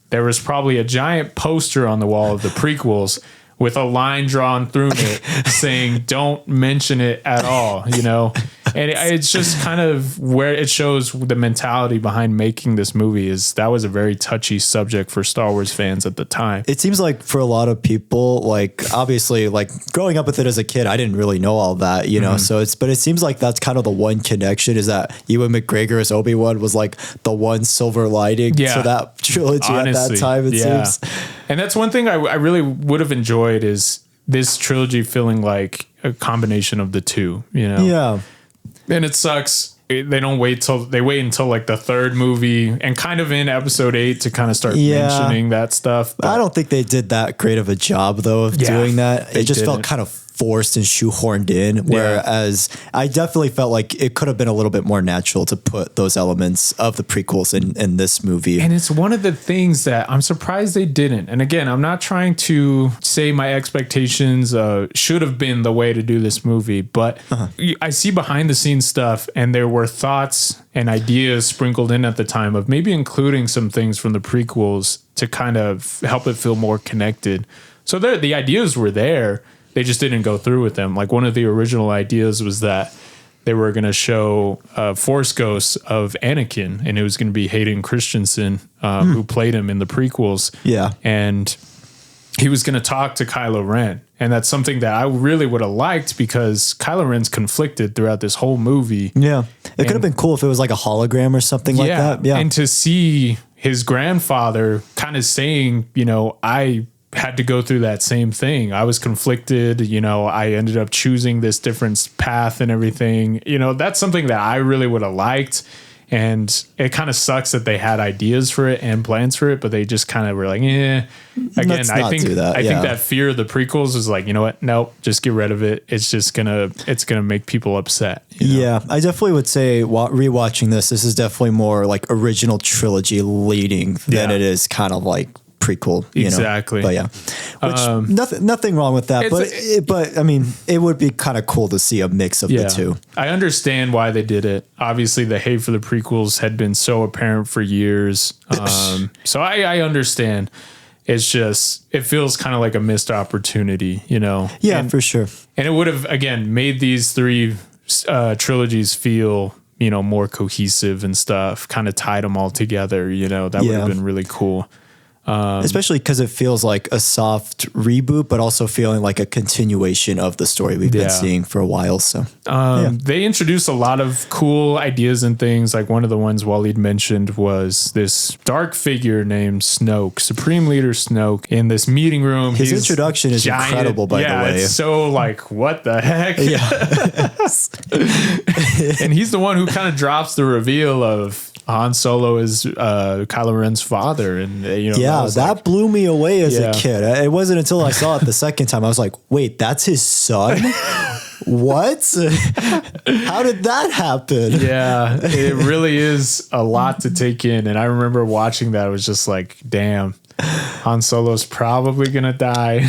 there was probably a giant poster on the wall of the prequels with a line drawn through it saying, don't mention it at all, you know? And it's just kind of where it shows the mentality behind making this movie is that was a very touchy subject for Star Wars fans at the time. It seems like for a lot of people, like obviously like growing up with it as a kid, I didn't really know all that, you know? So but it seems like that's kind of the one connection is that Ewan McGregor as Obi-Wan was like the one silver lining to that trilogy at that time, it seems. And that's one thing I really would have enjoyed is this trilogy feeling like a combination of the two, you know? Yeah. And it sucks. They wait until like the third movie and kind of in episode 8 to kind of start mentioning that stuff. But I don't think they did that great of a job though of doing that. It just felt kind of forced and shoehorned in, whereas I definitely felt like it could have been a little bit more natural to put those elements of the prequels in this movie. And it's one of the things that I'm surprised they didn't. And again, I'm not trying to say my expectations should have been the way to do this movie, but I see behind the scenes stuff and there were thoughts and ideas sprinkled in at the time of maybe including some things from the prequels to kind of help it feel more connected. So the ideas were there. They just didn't go through with them. Like one of the original ideas was that they were going to show Force ghosts of Anakin, and it was going to be Hayden Christensen who played him in the prequels. Yeah, and he was going to talk to Kylo Ren, and that's something that I really would have liked because Kylo Ren's conflicted throughout this whole movie. Yeah, it could have been cool if it was like a hologram or something like that. Yeah, and to see his grandfather kind of saying, you know, I had to go through that same thing. I was conflicted, you know, I ended up choosing this different path and everything. You know, that's something that I really would have liked. And it kind of sucks that they had ideas for it and plans for it, but they just kind of were like, Again, I think that fear of the prequels is like, you know what? Nope, just get rid of it. It's just gonna make people upset. You know? Yeah, I definitely would say rewatching this is definitely more like original trilogy leading than it is kind of like prequel, you know. But yeah, which nothing wrong with that. But I mean, it would be kind of cool to see a mix of the two. I understand why they did it. Obviously, the hate for the prequels had been so apparent for years. So I understand. It's just, it feels kind of like a missed opportunity, you know. Yeah, for sure. And it would have again made these three trilogies feel, you know, more cohesive and stuff. Kind of tied them all together. You know, that would have been really cool. Especially because it feels like a soft reboot, but also feeling like a continuation of the story we've been seeing for a while. So they introduced a lot of cool ideas and things. Like one of the ones Wallied mentioned was this dark figure named Snoke, Supreme Leader Snoke, in this meeting room. His introduction is incredible, by the way. It's so like, what the heck? And he's the one who kind of drops the reveal of Han Solo is Kylo Ren's father, and you know, that blew me away as a kid. It wasn't until I saw it the second time I was like, "Wait, that's his son." What? How did that happen? Yeah, it really is a lot to take in, and I remember watching that. I was just like, "Damn." Han Solo's probably gonna die.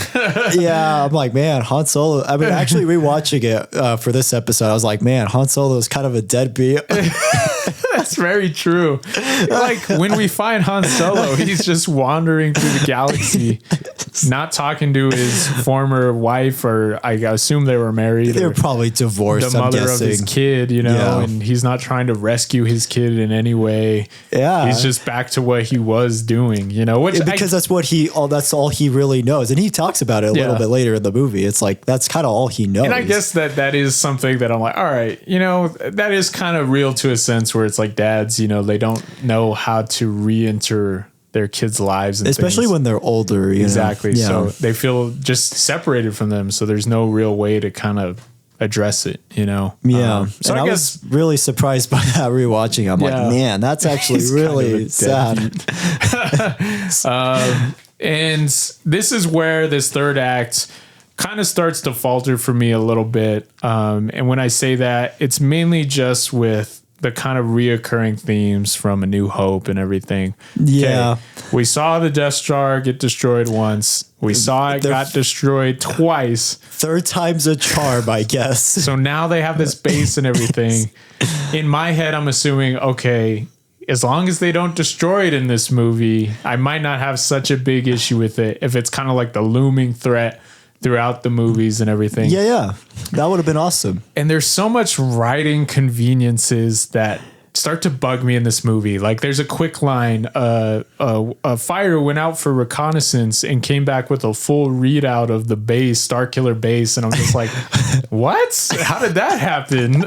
Yeah, I'm like, man, Han Solo. I mean, actually rewatching it for this episode, I was like, man, Han Solo is kind of a deadbeat. That's very true. Like when we find Han Solo, he's just wandering through the galaxy. not talking to his former wife, or I assume they were married. They're probably divorced. The mother of his kid, and he's not trying to rescue his kid in any way. Yeah, he's just back to what he was doing. Because that's all he really knows, and he talks about it a little bit later in the movie. It's like that's kind of all he knows. And I guess that is something that I'm like, all right, that is kind of real to a sense, where it's like dads, they don't know how to re-enter their kids' lives, and especially when they're older. Exactly. So they feel just separated from them. So there's no real way to kind of address it, Yeah. So I was really surprised by that rewatching. I'm like, man, that's actually really sad. And this is where this third act kind of starts to falter for me a little bit. And when I say that, it's mainly just with the kind of reoccurring themes from A New Hope and everything. Yeah. Okay, we saw the Death Star get destroyed once. We saw it got destroyed twice. Third time's a charm, I guess. So now they have this base and everything. In my head, I'm assuming, okay, as long as they don't destroy it in this movie, I might not have such a big issue with it if it's kind of like the looming threat throughout the movies and everything. Yeah. That would have been awesome. And there's so much writing conveniences that start to bug me in this movie. Like there's a quick line, a fighter went out for reconnaissance and came back with a full readout of the base, Starkiller base. And I'm just like, what? How did that happen?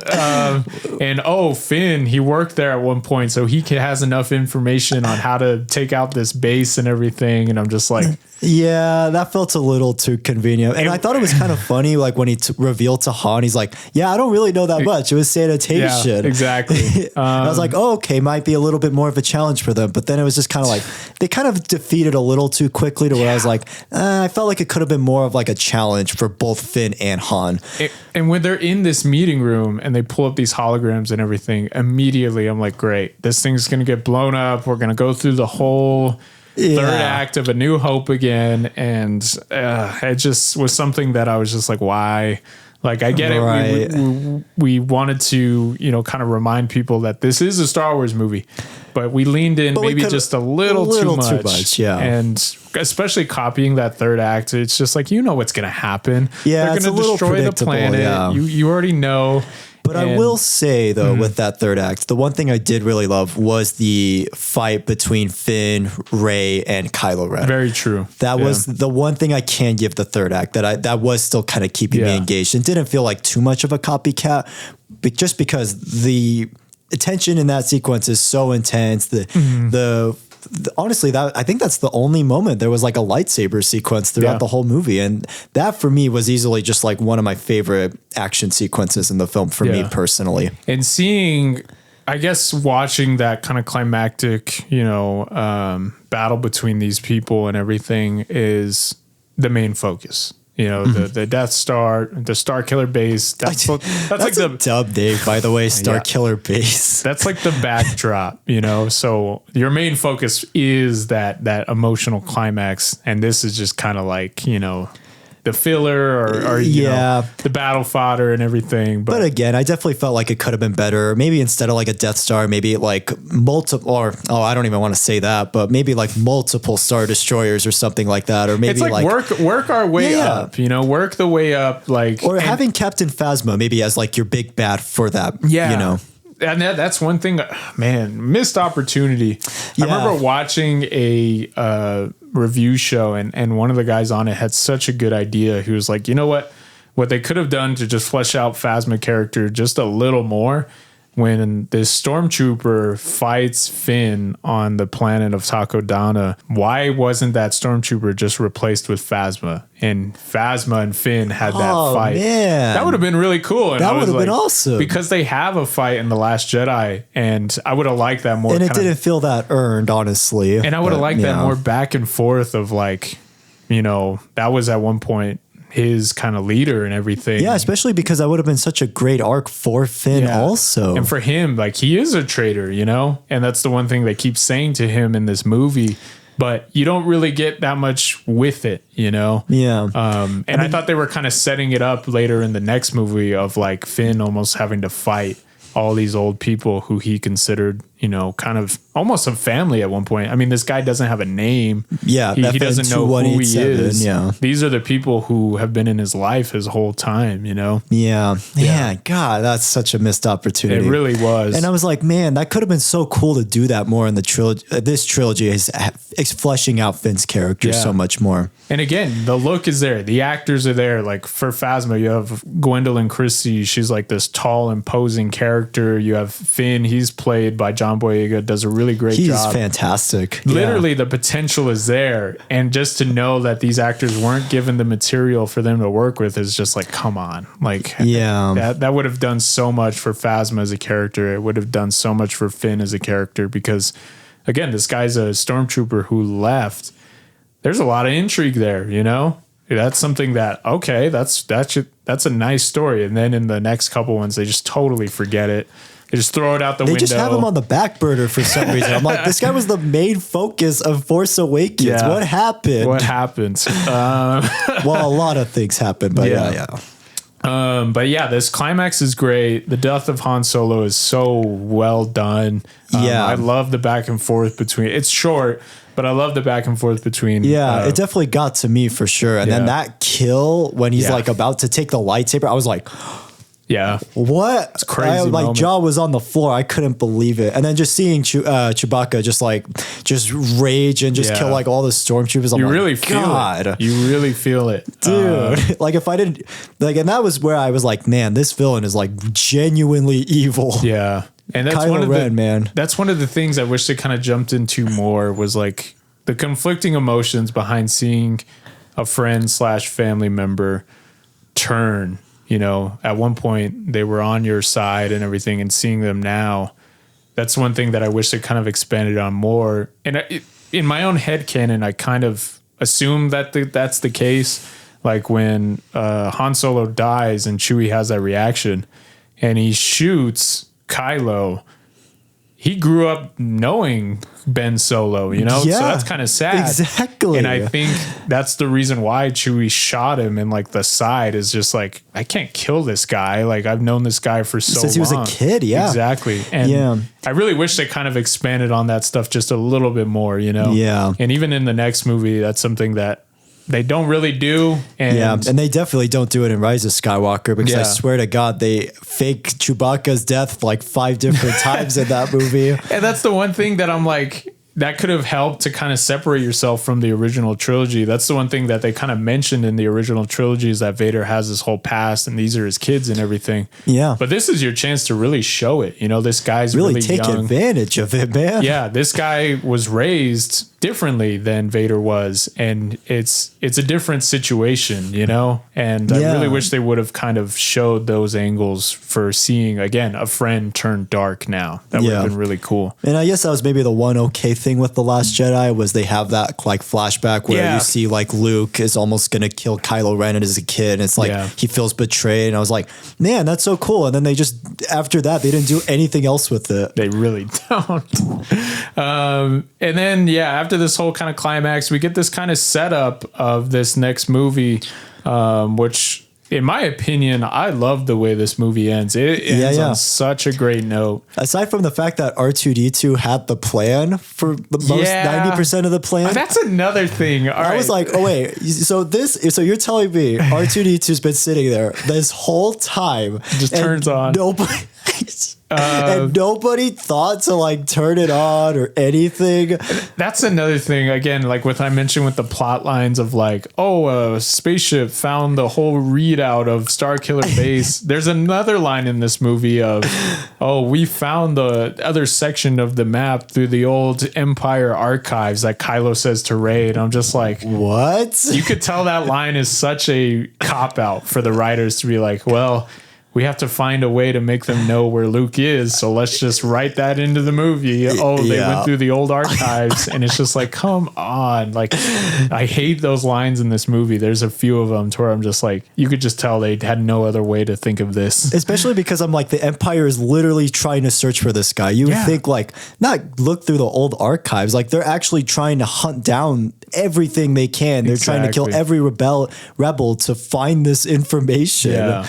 And Finn, he worked there at one point, so he has enough information on how to take out this base and everything. And I'm just like, yeah, that felt a little too convenient. And I thought it was kind of funny, like when he revealed to Han, he's like, yeah, I don't really know that much. It was sanitation. Yeah, exactly. I was like, oh, okay, might be a little bit more of a challenge for them. But then it was just kind of like, they kind of defeated a little too quickly to where I was like, I felt like it could have been more of like a challenge for both Finn and Han. And when they're in this meeting room and they pull up these holograms and everything, immediately I'm like, great, this thing's going to get blown up. We're going to go through the whole third act of A New Hope again. And it just was something that I was just like, why? Like, I get it. We wanted to, kind of remind people that this is a Star Wars movie, but we leaned in maybe just a little too much. Yeah. And especially copying that third act, it's just like, what's going to happen. Yeah. They're going to destroy the planet. Yeah. You already know. But I will say, though, with that third act, the one thing I did really love was the fight between Finn, Rey, and Kylo Ren. Very true. That was the one thing I can give the third act that was still kind of keeping me engaged. It didn't feel like too much of a copycat, but just because the tension in that sequence is so intense. Honestly, I think that's the only moment there was like a lightsaber sequence throughout the whole movie. And that for me was easily just like one of my favorite action sequences in the film for me personally. And seeing, I guess, watching that kind of climactic, battle between these people and everything is the main focus. The Death Star, the Starkiller base. That's like a dub name, by the way, Starkiller base. That's like the backdrop, So your main focus is that emotional climax, and this is just kind of like, the filler or the battle fodder and everything. But again, I definitely felt like it could have been better. Maybe instead of like a Death Star, maybe like multiple, or I don't even want to say that, but maybe like multiple Star Destroyers or something like that. Or maybe it's like work our way up, work the way up, or having Captain Phasma maybe as like your big bad for that. And that's one thing, man, missed opportunity. I remember watching a review show and one of the guys on it had such a good idea. He was like, what they could have done to just flesh out Phasma character just a little more, when this stormtrooper fights Finn on the planet of Takodana, why wasn't that stormtrooper just replaced with Phasma? And Phasma and Finn had that fight. Man. That would have been really cool. And that would have been awesome. Because they have a fight in The Last Jedi, and I would have liked that more. And it didn't feel that earned, honestly. And I would have liked that more back and forth of like, that was at one point his kind of leader and everything. Yeah, especially because that would have been such a great arc for Finn also. And for him, like, he is a traitor, and that's the one thing they keep saying to him in this movie, but you don't really get that much with it, Yeah. And I thought they were kind of setting it up later in the next movie of like Finn almost having to fight all these old people who he considered, you know, kind of almost a family at one point. I mean, this guy doesn't have a name. Yeah. He doesn't know who he is. Yeah. These are the people who have been in his life his whole time, you know? Yeah. Yeah. God, that's such a missed opportunity. It really was. And I was like, man, that could have been so cool to do that more in the trilogy. This trilogy is fleshing out Finn's character so much more. And again, the look is there. The actors are there. Like for Phasma, you have Gwendolyn Christie. She's like this tall, imposing character. You have Finn. He's played by John Boyega. Does a really great job. He's fantastic. Literally, the potential is there. And just to know that these actors weren't given the material for them to work with is just like, come on. Like, that would have done so much for Phasma as a character. It would have done so much for Finn as a character because, again, this guy's a stormtrooper who left. There's a lot of intrigue there, you know? That's something that, okay, that's a nice story. And then in the next couple ones, they just totally forget it. They just throw it out the window. They just have him on the back burner for some reason. I'm like, this guy was the main focus of Force Awakens. Yeah. What happened? What happened? Well, a lot of things happened, but yeah. But yeah, this climax is great. The death of Han Solo is so well done. I love the back and forth between. It's short, but I love the back and forth between. Yeah, it definitely got to me for sure. And then that kill when he's like about to take the lightsaber, I was like, yeah, what? It's crazy. My jaw was on the floor. I couldn't believe it. And then just seeing Chewbacca just rage and just kill like all the stormtroopers. You really feel it, dude. Like if I didn't like, and that was where I was like, man, this villain is like genuinely evil. Yeah, and that's Kylo Ren, man. That's one of the things I wish they kind of jumped into more was like the conflicting emotions behind seeing a friend / family member turn. You know, at one point they were on your side and everything, and seeing them now, that's one thing that I wish they kind of expanded on more. And in my own headcanon, I kind of assume that that's the case. Like when Han Solo dies and Chewie has that reaction and he shoots Kylo, he grew up knowing Ben Solo, you know? Yeah, so that's kind of sad. Exactly. And I think that's the reason why Chewie shot him in like the side is just like, I can't kill this guy. Like I've known this guy for so long. Since he was a kid, yeah. Exactly. And I really wish they kind of expanded on that stuff just a little bit more, you know? Yeah. And even in the next movie, that's something that they don't really do. And and they definitely don't do it in Rise of Skywalker because I swear to God, they fake Chewbacca's death like 5 different times in that movie. And that's the one thing that I'm like, that could have helped to kind of separate yourself from the original trilogy. That's the one thing that they kind of mentioned in the original trilogy is that Vader has his whole past and these are his kids and everything. Yeah. But this is your chance to really show it. You know, this guy's really take young. Advantage of it, man. Yeah. This guy was raised differently than Vader was. And it's a different situation, you know? And I really wish they would have kind of showed those angles for seeing, again, a friend turn dark now. That would have been really cool. And I guess that was maybe the one okay thing with The Last Jedi was they have that like flashback where you see like Luke is almost going to kill Kylo Ren as a kid. And it's like he feels betrayed. And I was like, man, that's so cool. And then they just, after that, they didn't do anything else with it. They really don't. And then, after this whole kind of climax, we get this kind of setup of this next movie, which in my opinion, I love the way this movie ends. It ends on such a great note. Aside from the fact that R2-D2 had the plan for the most 90% of the plan. That's another thing. I was like, oh wait, so you're telling me R2-D2's been sitting there this whole time. Just turns on. Nobody and nobody thought to like turn it on or anything. That's another thing. Again, like what I mentioned with the plot lines of like, a spaceship found the whole readout of Starkiller Base. There's another line in this movie of, we found the other section of the map through the old Empire archives that Kylo says to Rey. And I'm just like, what? You could tell that line is such a cop out for the writers to be like, well, we have to find a way to make them know where Luke is. So let's just write that into the movie. They went through the old archives and it's just like, come on. Like, I hate those lines in this movie. There's a few of them to where I'm just like, you could just tell they had no other way to think of this. Especially because I'm like, the Empire is literally trying to search for this guy. You would think like, not look through the old archives. Like they're actually trying to hunt down everything they can. They're trying to kill every rebel to find this information.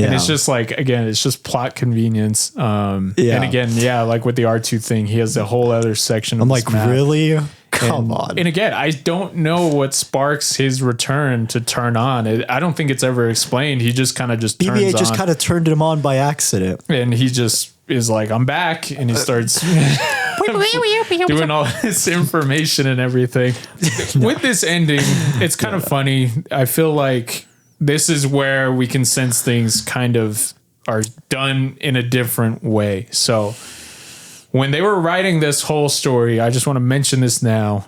And it's just like, again, it's just plot convenience. And again, like with the R2 thing, he has a whole other section. I'm like, really? Come on. And again, I don't know what sparks his return to turn on. I don't think it's ever explained. He just kind of just turns BB-8 just on. kind of turned him on by accident. And he just is like, I'm back. And he starts doing all this information and everything. With this ending, it's kind of funny. I feel like this is where we can sense things kind of are done in a different way. So when they were writing this whole story, I just want to mention this now.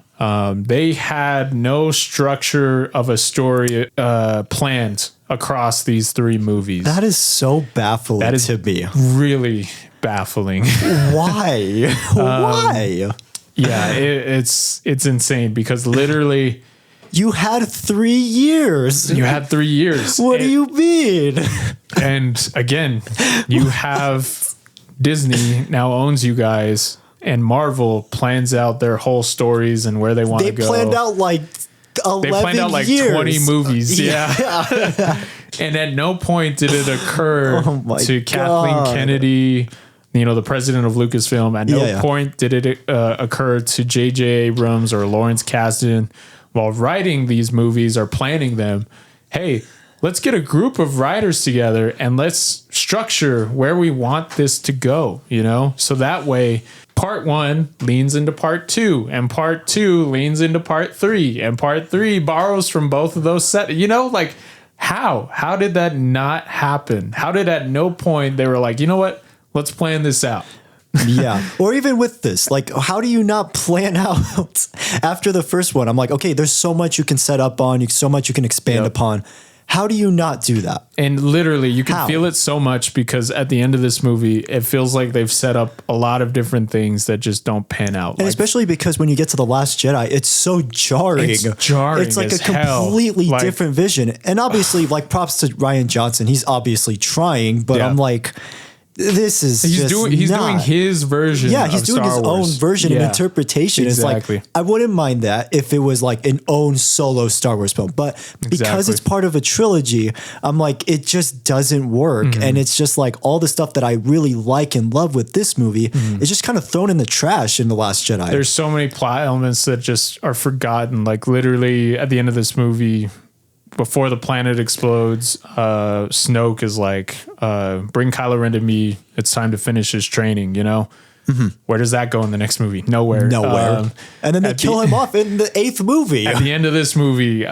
They had no structure of a story planned across these 3 movies. That is so baffling to me. Really baffling. Why? Why? Yeah, it's insane because literally you had 3 years. You had 3 years. What do you mean? And again, you have Disney now owns you guys, and Marvel plans out their whole stories and where they want to go. They planned out like 11 They planned out like years. 20 movies. Yeah. And at no point did it occur to Kathleen Kennedy, the president of Lucasfilm. At no point did it occur to J.J. Abrams or Lawrence Kasdan while writing these movies or planning them. Hey, let's get a group of writers together and let's structure where we want this to go, So that way, part 1 leans into part 2, and part 2 leans into part 3, and part 3 borrows from both of those sets. Like how did that not happen? How did at no point they were like, you know what? Let's plan this out. Yeah. Or even with this, like, how do you not plan out after the first one? I'm like, okay, there's so much you can set up on, so much you can expand upon. How do you not do that? And literally, you can feel it so much because at the end of this movie, it feels like they've set up a lot of different things that just don't pan out. And especially because when you get to The Last Jedi, it's so jarring. It's jarring. It's like a completely different vision. And obviously, like, props to Rian Johnson. He's obviously trying, but I'm like, this is he's doing his version. Yeah, he's doing Star his Wars. own version and interpretation. Exactly. It's like, I wouldn't mind that if it was like an own solo Star Wars film, but because it's part of a trilogy, I'm like, it just doesn't work. And it's just like all the stuff that I really like and love with this movie is just kind of thrown in the trash in The Last Jedi. There's so many plot elements that just are forgotten. Like literally at the end of this movie, before the planet explodes, Snoke is like, bring Kylo Ren to me. It's time to finish his training, Where does that go in the next movie? Nowhere. And then they kill him off in the 8th movie. At the end of this movie,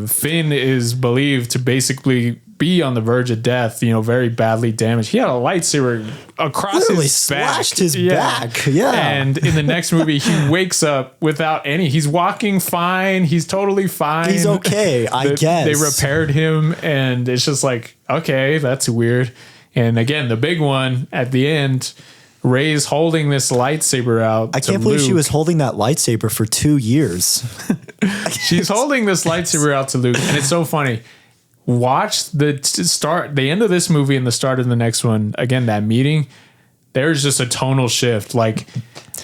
Finn is believed to basically be on the verge of death, very badly damaged. He had a lightsaber across his slashed back. his back. Yeah. And in the next movie, he wakes up without he's walking fine. He's totally fine. He's okay, I guess. They repaired him, and it's just like, okay, that's weird. And again, the big one at the end, Rey's holding this lightsaber out. I can't believe she was holding that lightsaber for 2 years. She's holding this lightsaber out to Luke, and it's so funny. Watch the end of this movie and the start of the next one. Again, that meeting, there's just a tonal shift. Like,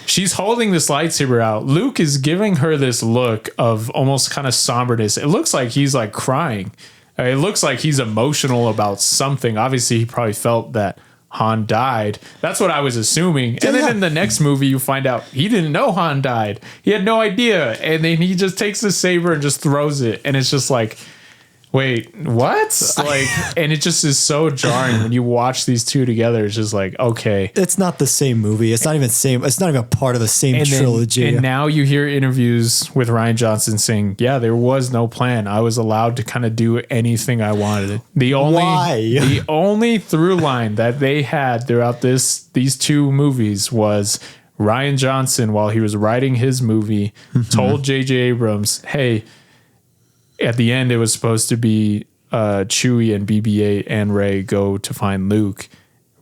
she's holding this lightsaber out. Luke is giving her this look of almost kind of somberness. It looks like he's like crying. It looks like he's emotional about something. Obviously, he probably felt that Han died. That's what I was assuming. And then in the next movie, you find out he didn't know Han died. He had no idea. And then he just takes the saber and just throws it. And it's just like, wait, what? Like, and it just is so jarring when you watch these two together. It's just like, okay, it's not the same movie. It's not even same. It's not even part of the same trilogy. And now you hear interviews with Rian Johnson saying, "Yeah, there was no plan. I was allowed to kind of do anything I wanted." The only through line that they had throughout these two movies was Rian Johnson, while he was writing his movie, told J.J. Abrams, "Hey." At the end, it was supposed to be Chewie and BB-8 and Rey go to find Luke.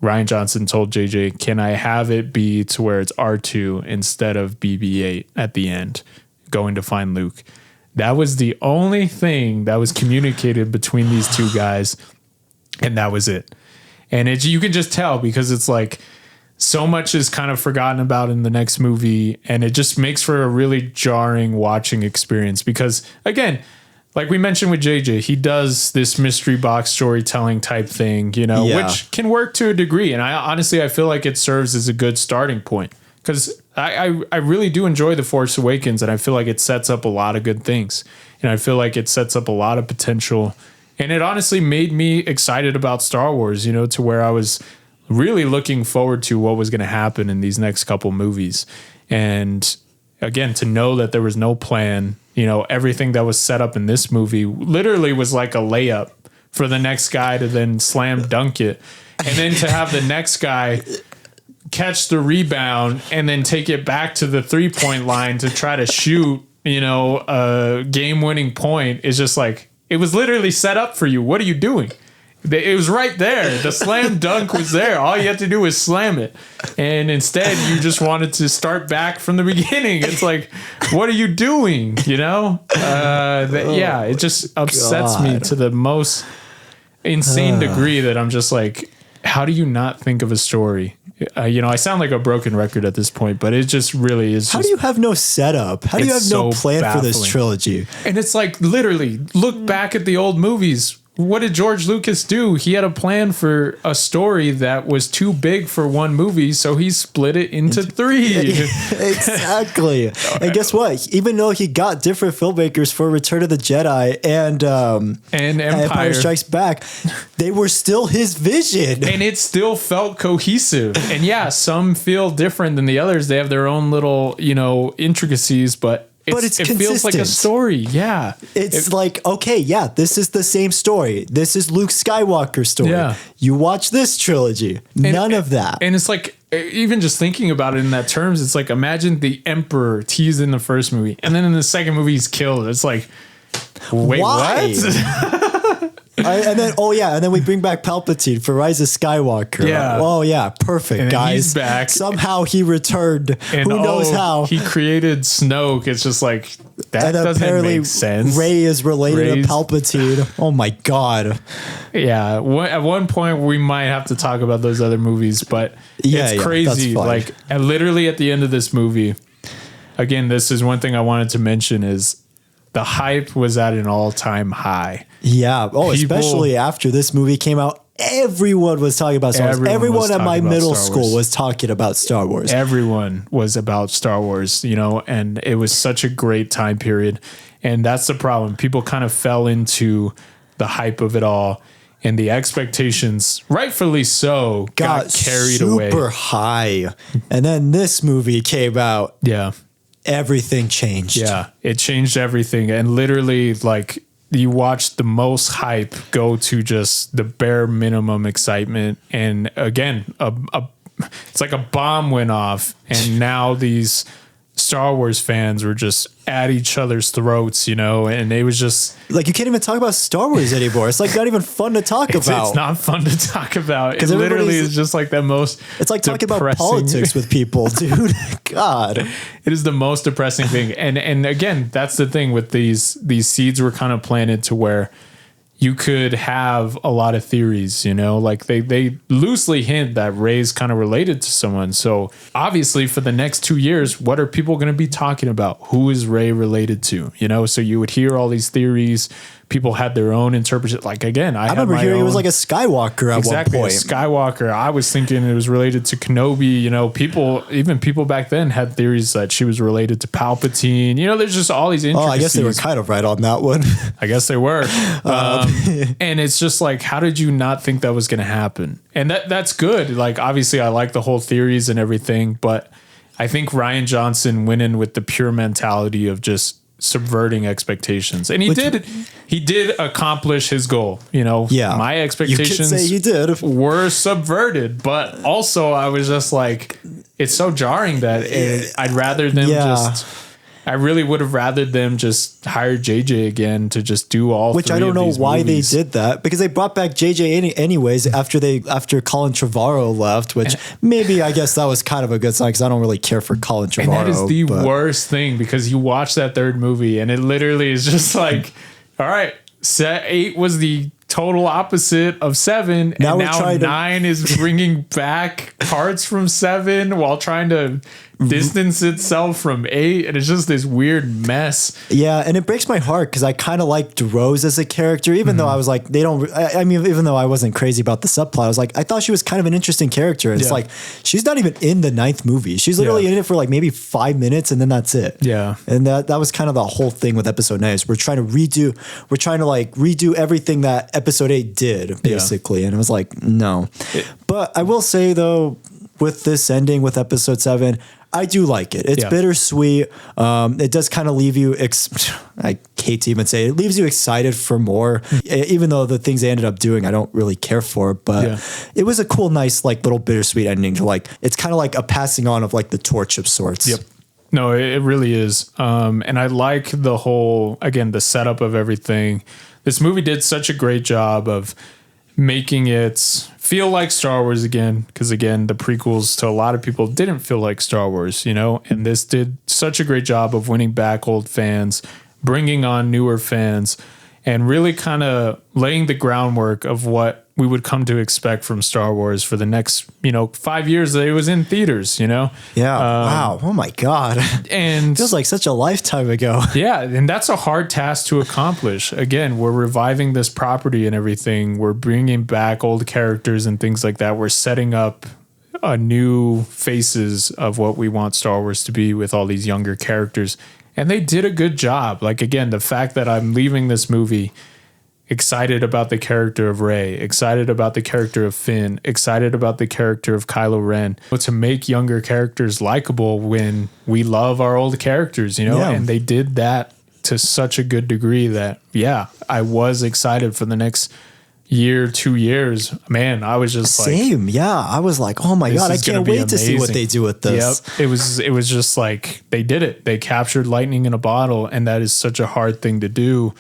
Rian Johnson told JJ, "Can I have it be to where it's R2 instead of BB-8 at the end, going to find Luke?" That was the only thing that was communicated between these two guys, and that was it. And you can just tell because it's like so much is kind of forgotten about in the next movie, and it just makes for a really jarring watching experience because, again, like we mentioned with JJ, he does this mystery box storytelling type thing, you know, which can work to a degree. And I feel like it serves as a good starting point, because I really do enjoy The Force Awakens, and I feel like it sets up a lot of good things. And I feel like it sets up a lot of potential. And it honestly made me excited about Star Wars, you know, to where I was really looking forward to what was going to happen in these next couple movies. And again, to know that there was no plan, you know, everything that was set up in this movie literally was like a layup for the next guy to then slam dunk it. And then to have the next guy catch the rebound and then take it back to the 3-point line to try to shoot, you know, a game-winning point is just like, it was literally set up for you. What are you doing? It was right there. The slam dunk was there. All you had to do was slam it. And instead, you just wanted to start back from the beginning. It's like, what are you doing? You know? It just upsets me to the most insane degree that I'm just like, how do you not think of a story? You know, I sound like a broken record at this point, but it just really is. How do you have no setup? How do you have no plan for this trilogy? And it's like, literally, look back at the old movies. What did George Lucas do? He had a plan for a story that was too big for one movie, so he split it into 3. Exactly. And guess what? Even though he got different filmmakers for Return of the Jedi and Empire Strikes Back, they were still his vision. And it still felt cohesive. And yeah, some feel different than the others. They have their own little, you know, intricacies, but it feels like a story. Yeah. It's like, okay, yeah, this is the same story. This is Luke Skywalker's story. Yeah. You watch this trilogy. None of that. And it's like, even just thinking about it in that terms, it's like, imagine the Emperor teased in the first movie, and then in the second movie he's killed. It's like, wait, why? What? And then we bring back Palpatine for Rise of Skywalker. Yeah. Oh yeah, perfect, and guys. He's back. Somehow he returned. And who knows how? He created Snoke. It's just like, that doesn't make sense. Rey is related to Palpatine. Oh my god. Yeah. At one point we might have to talk about those other movies, but it's crazy. Like, literally at the end of this movie, again, this is one thing I wanted to mention is the hype was at an all-time high. Yeah. Oh, especially after this movie came out, everyone was talking about Star Wars. Everyone at my middle school was talking about Star Wars. Everyone was about Star Wars, you know, and it was such a great time period. And that's the problem. People kind of fell into the hype of it all, and the expectations, rightfully so, got carried away. Super high. And then this movie came out. Yeah. Everything changed. Yeah, it changed everything. And literally, like, you watch the most hype go to just the bare minimum excitement. And again, it's like a bomb went off, and now these Star Wars fans were just at each other's throats, you know, and it was just like, you can't even talk about Star Wars anymore. It's like not even fun to talk about. It's not fun to talk about. It literally is just like the most. It's like talking about politics with people, dude. God, it is the most depressing thing. And again, that's the thing with these seeds were kind of planted to where you could have a lot of theories, you know, like they loosely hint that Rey's kind of related to someone. So obviously for the next 2 years, what are people going to be talking about? Who is Rey related to? You know, so you would hear all these theories. People had their own interpretation. Like, again, I remember hearing it was like a Skywalker at one point. Skywalker. I was thinking it was related to Kenobi. You know, even people back then had theories that she was related to Palpatine. You know, there's just all these intricacies. Oh, I guess they were kind of right on that one. I guess they were. And it's just like, how did you not think that was going to happen? And that's good. Like, obviously, I like the whole theories and everything, but I think Rian Johnson went in with the pure mentality of just subverting expectations, and he did accomplish his goal. You know, my expectations were subverted, but also I was just like, it's so jarring that I'd rather them I really would have rather them just hire JJ again to just do all. Which I don't know why movies. They did that, because they brought back JJ anyways after Colin Trevorrow left, which maybe I guess that was kind of a good sign, because I don't really care for Colin Trevorrow. And that is the worst thing, because you watch that third movie and it literally is just like, all right, set 8 was the total opposite of 7. Now and now 9 is bringing back parts from 7 while trying to distance itself from 8. And it's just this weird mess. Yeah. And it breaks my heart because I kind of liked Rose as a character, even though I was like, I mean, even though I wasn't crazy about the subplot, I was like, I thought she was kind of an interesting character. It's like, she's not even in the 9th movie. She's literally in it for like maybe 5 minutes and then that's it. Yeah. And that was kind of the whole thing with episode 9 is we're trying to redo everything that episode 8 did basically. And it was like, no. But I will say though, with this ending with episode 7, I do like it. It's bittersweet. It does kind of leave you, I hate to even say it leaves you excited for more, even though the things they ended up doing, I don't really care for, but it was a cool, nice, like little bittersweet ending to like, it's kind of like a passing on of like the torch of sorts. Yep. No, it really is. And I like the whole, again, the setup of everything. This movie did such a great job of making it feel like Star Wars again, because again, the prequels to a lot of people didn't feel like Star Wars, and this did such a great job of winning back old fans, bringing on newer fans, and really kind of laying the groundwork of what we would come to expect from Star Wars for the next, 5 years that it was in theaters, Yeah. Wow. Oh my God. And feels like such a lifetime ago. Yeah. And that's a hard task to accomplish. Again, we're reviving this property and everything. We're bringing back old characters and things like that. We're setting up new faces of what we want Star Wars to be with all these younger characters. And they did a good job. Like, again, the fact that I'm leaving this movie excited about the character of Rey, excited about the character of Finn, excited about the character of Kylo Ren. But to make younger characters likable when we love our old characters, and they did that to such a good degree that, I was excited for the next year, 2 years. Man, I was just same. I was like, oh my God, I can't wait to see what they do with this. Yep. It was just like, they did it. They captured lightning in a bottle. And that is such a hard thing to do.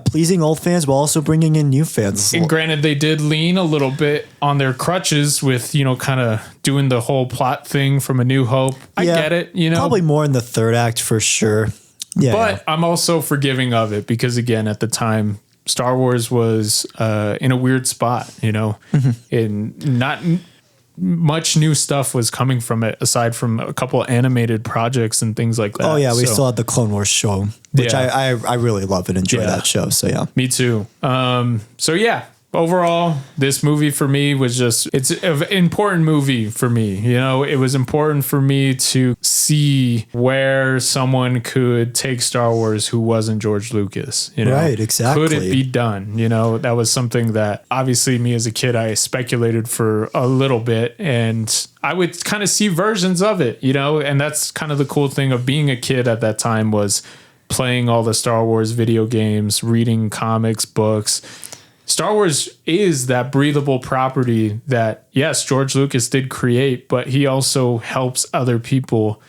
Pleasing old fans while also bringing in new fans. And granted, they did lean a little bit on their crutches with, kind of doing the whole plot thing from A New Hope. I get it, Probably more in the third act for sure. Yeah. But I'm also forgiving of it because, again, at the time, Star Wars was in a weird spot, and not much new stuff was coming from it aside from a couple animated projects and things like that. Oh yeah, we still had the Clone Wars show, which I really love and enjoy that show. So yeah, me too. Overall, this movie for me was it's an important movie for me. It was important for me to see where someone could take Star Wars who wasn't George Lucas. Right, exactly. Could it be done? That was something that obviously me as a kid, I speculated for a little bit and I would kind of see versions of it, and that's kind of the cool thing of being a kid at that time was playing all the Star Wars video games, reading comics, books. Star Wars is that breathable property that, yes, George Lucas did create, but he also helps other people,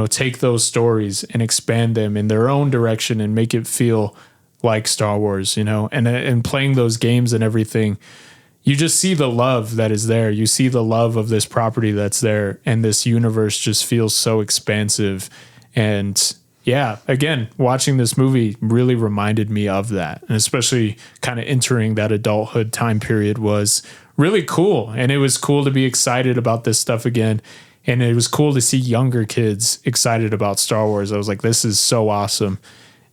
take those stories and expand them in their own direction and make it feel like Star Wars, and playing those games and everything. You just see the love that is there. You see the love of this property that's there. And this universe just feels so expansive. And again, watching this movie really reminded me of that. And especially kind of entering that adulthood time period was really cool. And it was cool to be excited about this stuff again. And it was cool to see younger kids excited about Star Wars. I was like, this is so awesome.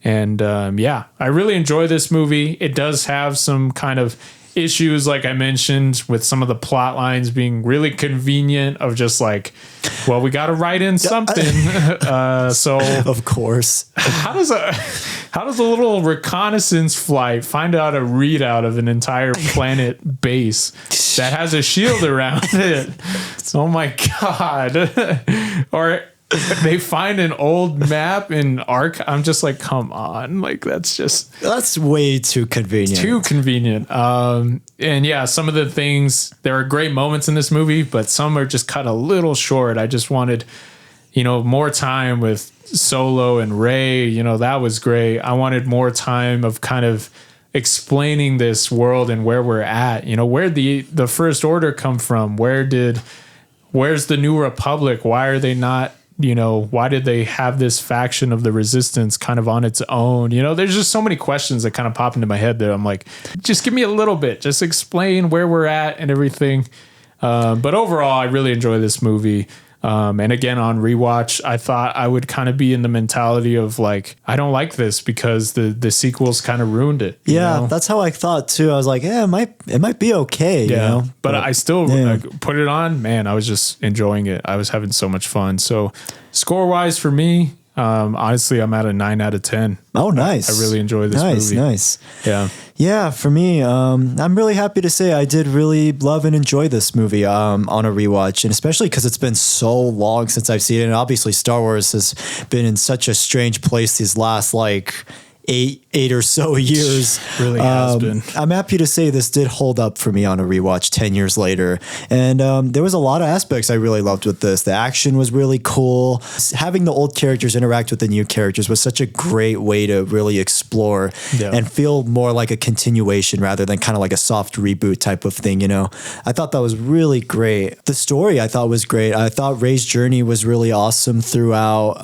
And I really enjoy this movie. It does have some kind of issues, like I mentioned, with some of the plot lines being really convenient of just like, well, we got to write in something. So of course, how does a little reconnaissance flight find out a readout of an entire planet base that has a shield around it? Oh my God. Or they find an old map in Ark. I'm just like, come on. Like, that's way too convenient. Too convenient. And some of the things, there are great moments in this movie, but some are just cut a little short. I just wanted, more time with Solo and Rey. That was great. I wanted more time of kind of explaining this world and where we're at. Where the First Order come from? Where's the New Republic? Why are they not why did they have this faction of the resistance kind of on its own? There's just so many questions that kind of pop into my head there. I'm like, just give me a little bit, just explain where we're at and everything. But overall, I really enjoy this movie. And again, on rewatch, I thought I would kind of be in the mentality of like, I don't like this because the sequels kind of ruined it. Yeah, that's how I thought too. I was like, yeah, it might be okay. Yeah, but I still put it on. Man, I was just enjoying it. I was having so much fun. So score wise for me, honestly, I'm at a 9 out of 10. Oh, nice. I really enjoyed this movie. Nice. Yeah. Yeah, for me, I'm really happy to say I did really love and enjoy this movie on a rewatch, and especially because it's been so long since I've seen it. And obviously, Star Wars has been in such a strange place these last eight or so years. Really has been. I'm happy to say this did hold up for me on a rewatch 10 years later. And there was a lot of aspects I really loved with this. The action was really cool. Having the old characters interact with the new characters was such a great way to really explore and feel more like a continuation rather than kind of like a soft reboot type of thing, I thought that was really great. The story I thought was great. I thought Rey's journey was really awesome throughout.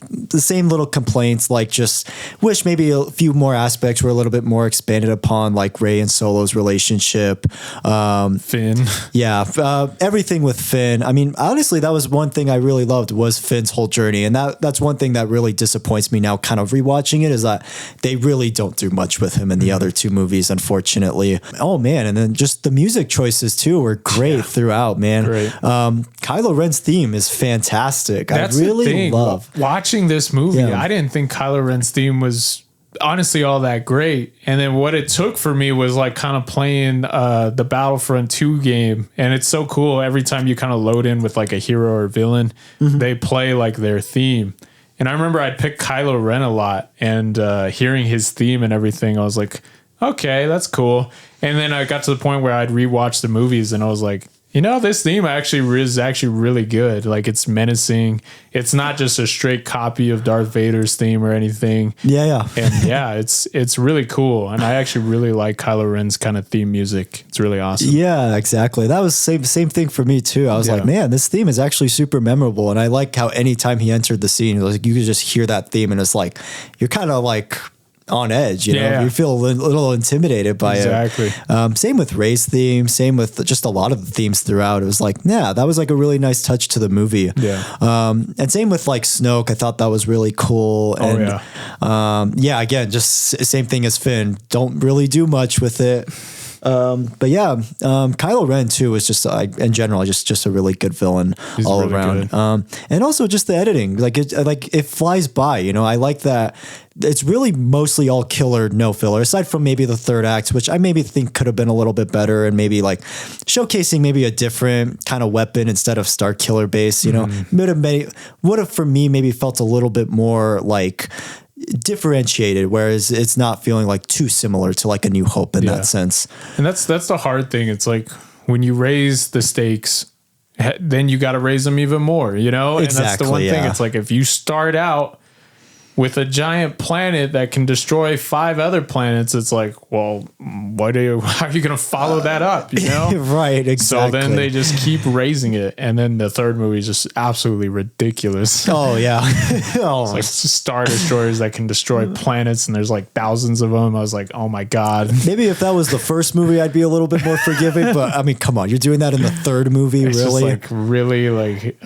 The same little complaints, like just wish maybe a few more aspects were a little bit more expanded upon, like Rey and Solo's relationship. Finn. Yeah. Everything with Finn. I mean, honestly, that was one thing I really loved was Finn's whole journey. And that's one thing that really disappoints me now kind of rewatching it is that they really don't do much with him in the other two movies, unfortunately. Oh man. And then just the music choices too were great throughout, man. Great. Kylo Ren's theme is fantastic. That's I really love watching this movie. Yeah. I didn't think Kylo Ren's theme was honestly all that great, and then what it took for me was like kind of playing the Battlefront 2 game, and it's so cool every time you kind of load in with like a hero or villain, they play like their theme. And I remember I'd pick Kylo Ren a lot, and hearing his theme and everything, I was like, okay, that's cool. And then I got to the point where I'd rewatch the movies and I was like, this theme is actually really good. Like it's menacing. It's not just a straight copy of Darth Vader's theme or anything. Yeah. And yeah, it's really cool. And I actually really like Kylo Ren's kind of theme music. It's really awesome. Yeah, exactly. That was same thing for me too. I was like, man, this theme is actually super memorable. And I like how anytime he entered the scene, like you could just hear that theme and it's like, you're kind of like on edge, you feel a little intimidated by it. Same with Rey's theme, same with just a lot of the themes throughout. It was like, that was like a really nice touch to the movie. And same with like Snoke. I thought that was really cool. And again, just same thing as Finn. Don't really do much with it. Kylo Ren too was just in general just a really good villain. He's all really around. And also just the editing, like it flies by. I like that. It's really mostly all killer, no filler, aside from maybe the third act, which I maybe think could have been a little bit better and maybe like showcasing maybe a different kind of weapon instead of Star Killer base. Would have for me maybe felt a little bit more like differentiated, whereas it's not feeling like too similar to like A New Hope in that sense. And that's the hard thing. It's like when you raise the stakes, then you got to raise them even more, And that's the one thing. It's like if you start out with a giant planet that can destroy 5 other planets, it's like, well, how are you going to follow that up? Right, exactly. So then they just keep raising it, and then the third movie is just absolutely ridiculous. Oh yeah, it's like Star Destroyers that can destroy planets, and there's like thousands of them. I was like, oh my god. Maybe if that was the first movie, I'd be a little bit more forgiving. But I mean, come on, you're doing that in the third movie, it's really? Just like really, like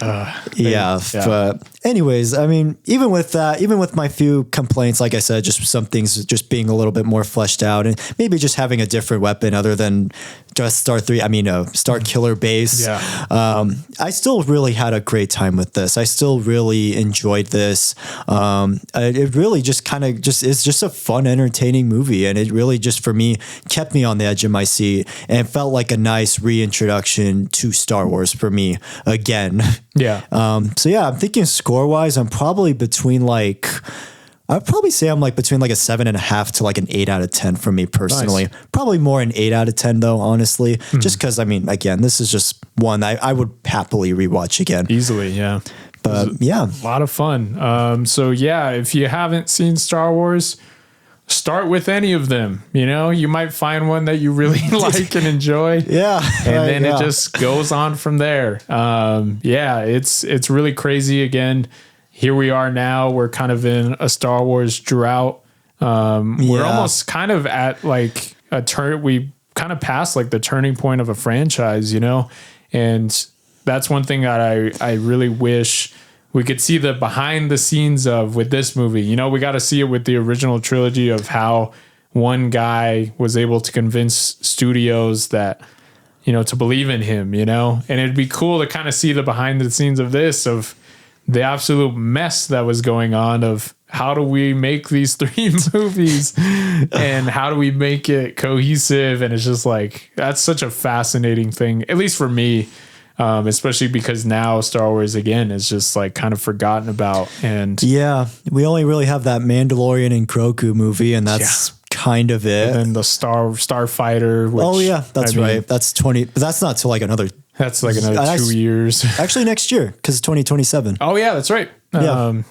yeah. But anyways, I mean, even with that, even with my few complaints, like I said, just some things just being a little bit more fleshed out and maybe just having a different weapon other than just Star Killer base. I still really had a great time with this. I still really enjoyed this. It really just kind of is just a fun, entertaining movie. And it really just, for me, kept me on the edge of my seat and felt like a nice reintroduction to Star Wars for me again. I'm thinking score wise, I'm probably between I'd probably say I'm between a 7.5 to an 8 out of 10 for me personally. Nice. Probably more an 8 out of 10 though, honestly, just because again, this is just one I would happily rewatch again. Easily. Yeah. But yeah, a lot of fun. If you haven't seen Star Wars, start with any of them. You might find one that you really like and enjoy. Yeah. And then it just goes on from there. It's really crazy. Again, here we are now. We're kind of in a Star Wars drought. We're almost kind of at like a turn. We kind of passed like the turning point of a franchise, and that's one thing that I really wish we could see the behind the scenes of with this movie. We got to see it with the original trilogy of how one guy was able to convince studios that, to believe in him, and it'd be cool to kind of see the behind the scenes of this, of the absolute mess that was going on of how do we make these 3 movies and how do we make it cohesive? And it's just like, that's such a fascinating thing, at least for me. Especially because now Star Wars again is just like kind of forgotten about. And yeah, we only really have that Mandalorian and Grogu movie, and that's kind of it. And then the Starfighter. Which, that's right. That's 20, but that's not till like another. That's like another 2 years. Actually, next year, because it's 2027. Oh yeah, that's right. Yeah.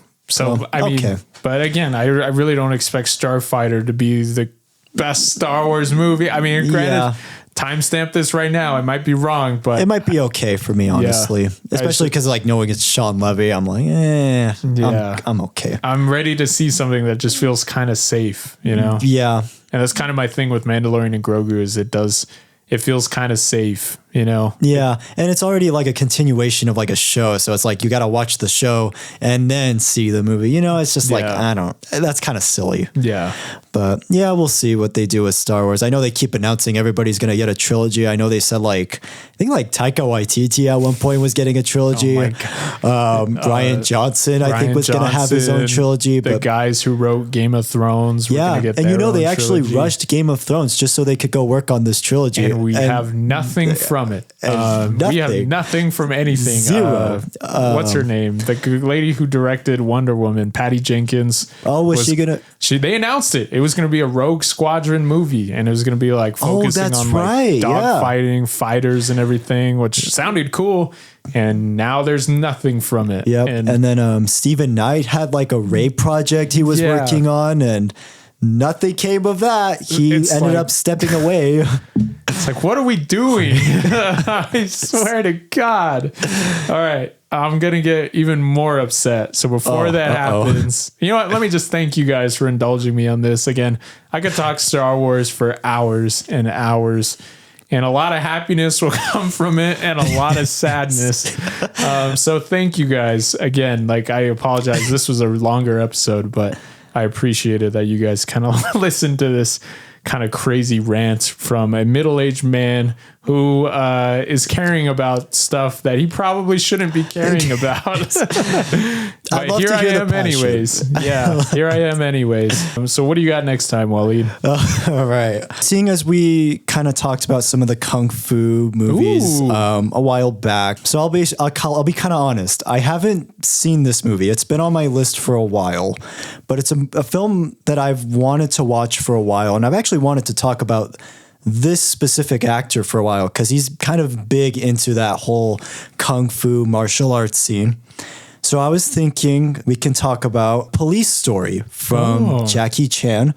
But again, I really don't expect Starfighter to be the best Star Wars movie. I mean, granted, timestamp this right now. I might be wrong, but it might be okay for me, honestly. Especially because like knowing it's Sean Levy, I'm like, I'm okay. I'm ready to see something that just feels kind of safe, Yeah. And that's kind of my thing with Mandalorian and Grogu is it feels kind of safe, Yeah. And it's already like a continuation of like a show. So it's like, you got to watch the show and then see the movie, it's just like, that's kind of silly. Yeah. But yeah, we'll see what they do with Star Wars. I know they keep announcing everybody's going to get a trilogy. I know they said I think Taika Waititi at one point was getting a trilogy. Oh my God. Ryan Johnson, I think was going to have his own trilogy. The guys who wrote Game of Thrones were going to get their own they actually trilogy. Rushed Game of Thrones just so they could go work on this trilogy. And we have nothing from it. We have nothing from anything. Zero. What's her name? The lady who directed Wonder Woman, Patty Jenkins. Oh, was she going to? They announced it. It was going to be a Rogue Squadron movie, and it was going to be like focusing on like dog fighting, fighters, and everything, which sounded cool. And now there's nothing from it. Yep. And then Stephen Knight had like a Ray project he was working on, and nothing came of that. He ended up stepping away. It's like, what are we doing? I swear to God. All right. I'm going to get even more upset. So before that happens, you know what? Let me just thank you guys for indulging me on this. Again, I could talk Star Wars for hours and hours, and a lot of happiness will come from it and a lot of sadness. So thank you guys again. Like, I apologize. This was a longer episode, but I appreciated that you guys kind of listened to this kind of crazy rant from a middle-aged man who is caring about stuff that he probably shouldn't be caring about. But here I am anyways. Yeah, here I am anyways. So what do you got next time, Wallied? All right. Seeing as we kind of talked about some of the Kung Fu movies a while back, so I'll be kind of honest. I haven't seen this movie. It's been on my list for a while, but it's a film that I've wanted to watch for a while, and I've actually wanted to talk about this specific actor for a while because he's kind of big into that whole Kung Fu martial arts scene. So I was thinking we can talk about Police Story from Jackie Chan.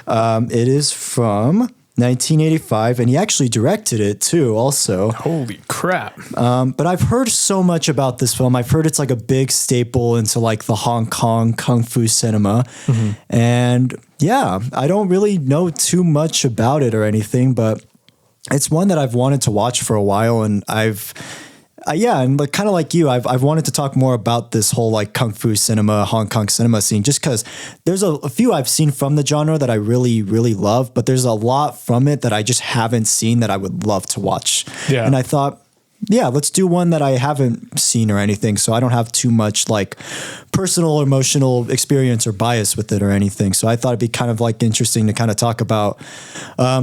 It is from 1985, and he actually directed it too also. Holy crap. But I've heard so much about this film. I've heard it's like a big staple into like the Hong Kong Kung Fu cinema. Mm-hmm. And yeah, I don't really know too much about it or anything, but it's one that I've wanted to watch for a while, and and like kind of like you, I've wanted to talk more about this whole like Kung Fu cinema, Hong Kong cinema scene, just because there's a few I've seen from the genre that I really, really love, but there's a lot from it that I just haven't seen that I would love to watch. Yeah. And I thought, yeah, let's do one that I haven't seen or anything, so I don't have too much like personal or emotional experience or bias with it or anything. So I thought it'd be kind of like interesting to kind of talk about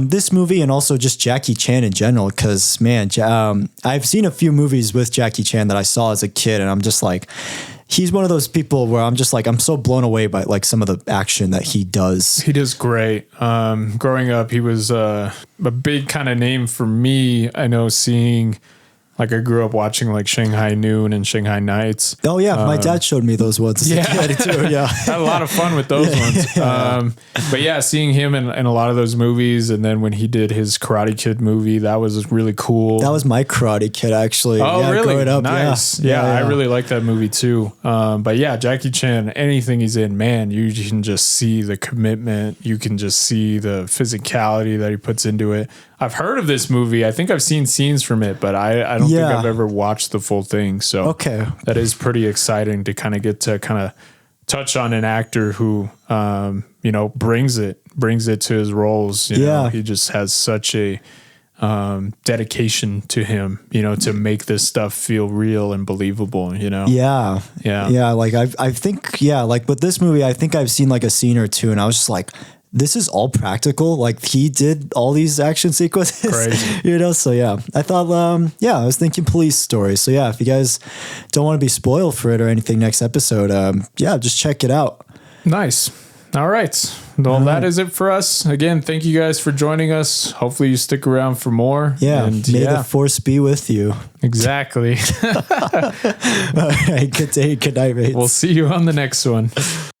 this movie and also just Jackie Chan in general, because man, I've seen a few movies with Jackie Chan that I saw as a kid, and I'm just like, he's one of those people where I'm just like, I'm so blown away by like some of the action that he does. He does great. Growing up, he was a big kind of name for me. I know seeing Like I grew up watching like Shanghai Noon and Shanghai Nights. Oh yeah, my dad showed me those ones as a kid too. Yeah, had a lot of fun with those ones. But yeah, seeing him in a lot of those movies, and then when he did his Karate Kid movie, that was really cool. That was my Karate Kid actually. Oh yeah, really? Growing up, Nice. Yeah, I really like that movie too. But yeah, Jackie Chan, anything he's in, man, you can just see the commitment. You can just see the physicality that he puts into it. I've heard of this movie. I think I've seen scenes from it, but I don't think I've ever watched the full thing. So that is pretty exciting to kind of get to kind of touch on an actor who, you know, brings it to his roles. You know, he just has such a dedication to him, you know, to make this stuff feel real and believable, you know? Yeah. Like I think, like with this movie, I think I've seen like a scene or two and I was just like, this is all practical. Like he did all these action sequences, crazy. You know? So yeah, I thought, I was thinking police story. So yeah, if you guys don't want to be spoiled for it or anything next episode, just check it out. Nice. All right. Well, that is it for us. Again, thank you guys for joining us. Hopefully you stick around for more. Yeah. And may the force be with you. Exactly. All right. Good day. Good night, mates. We'll see you on the next one.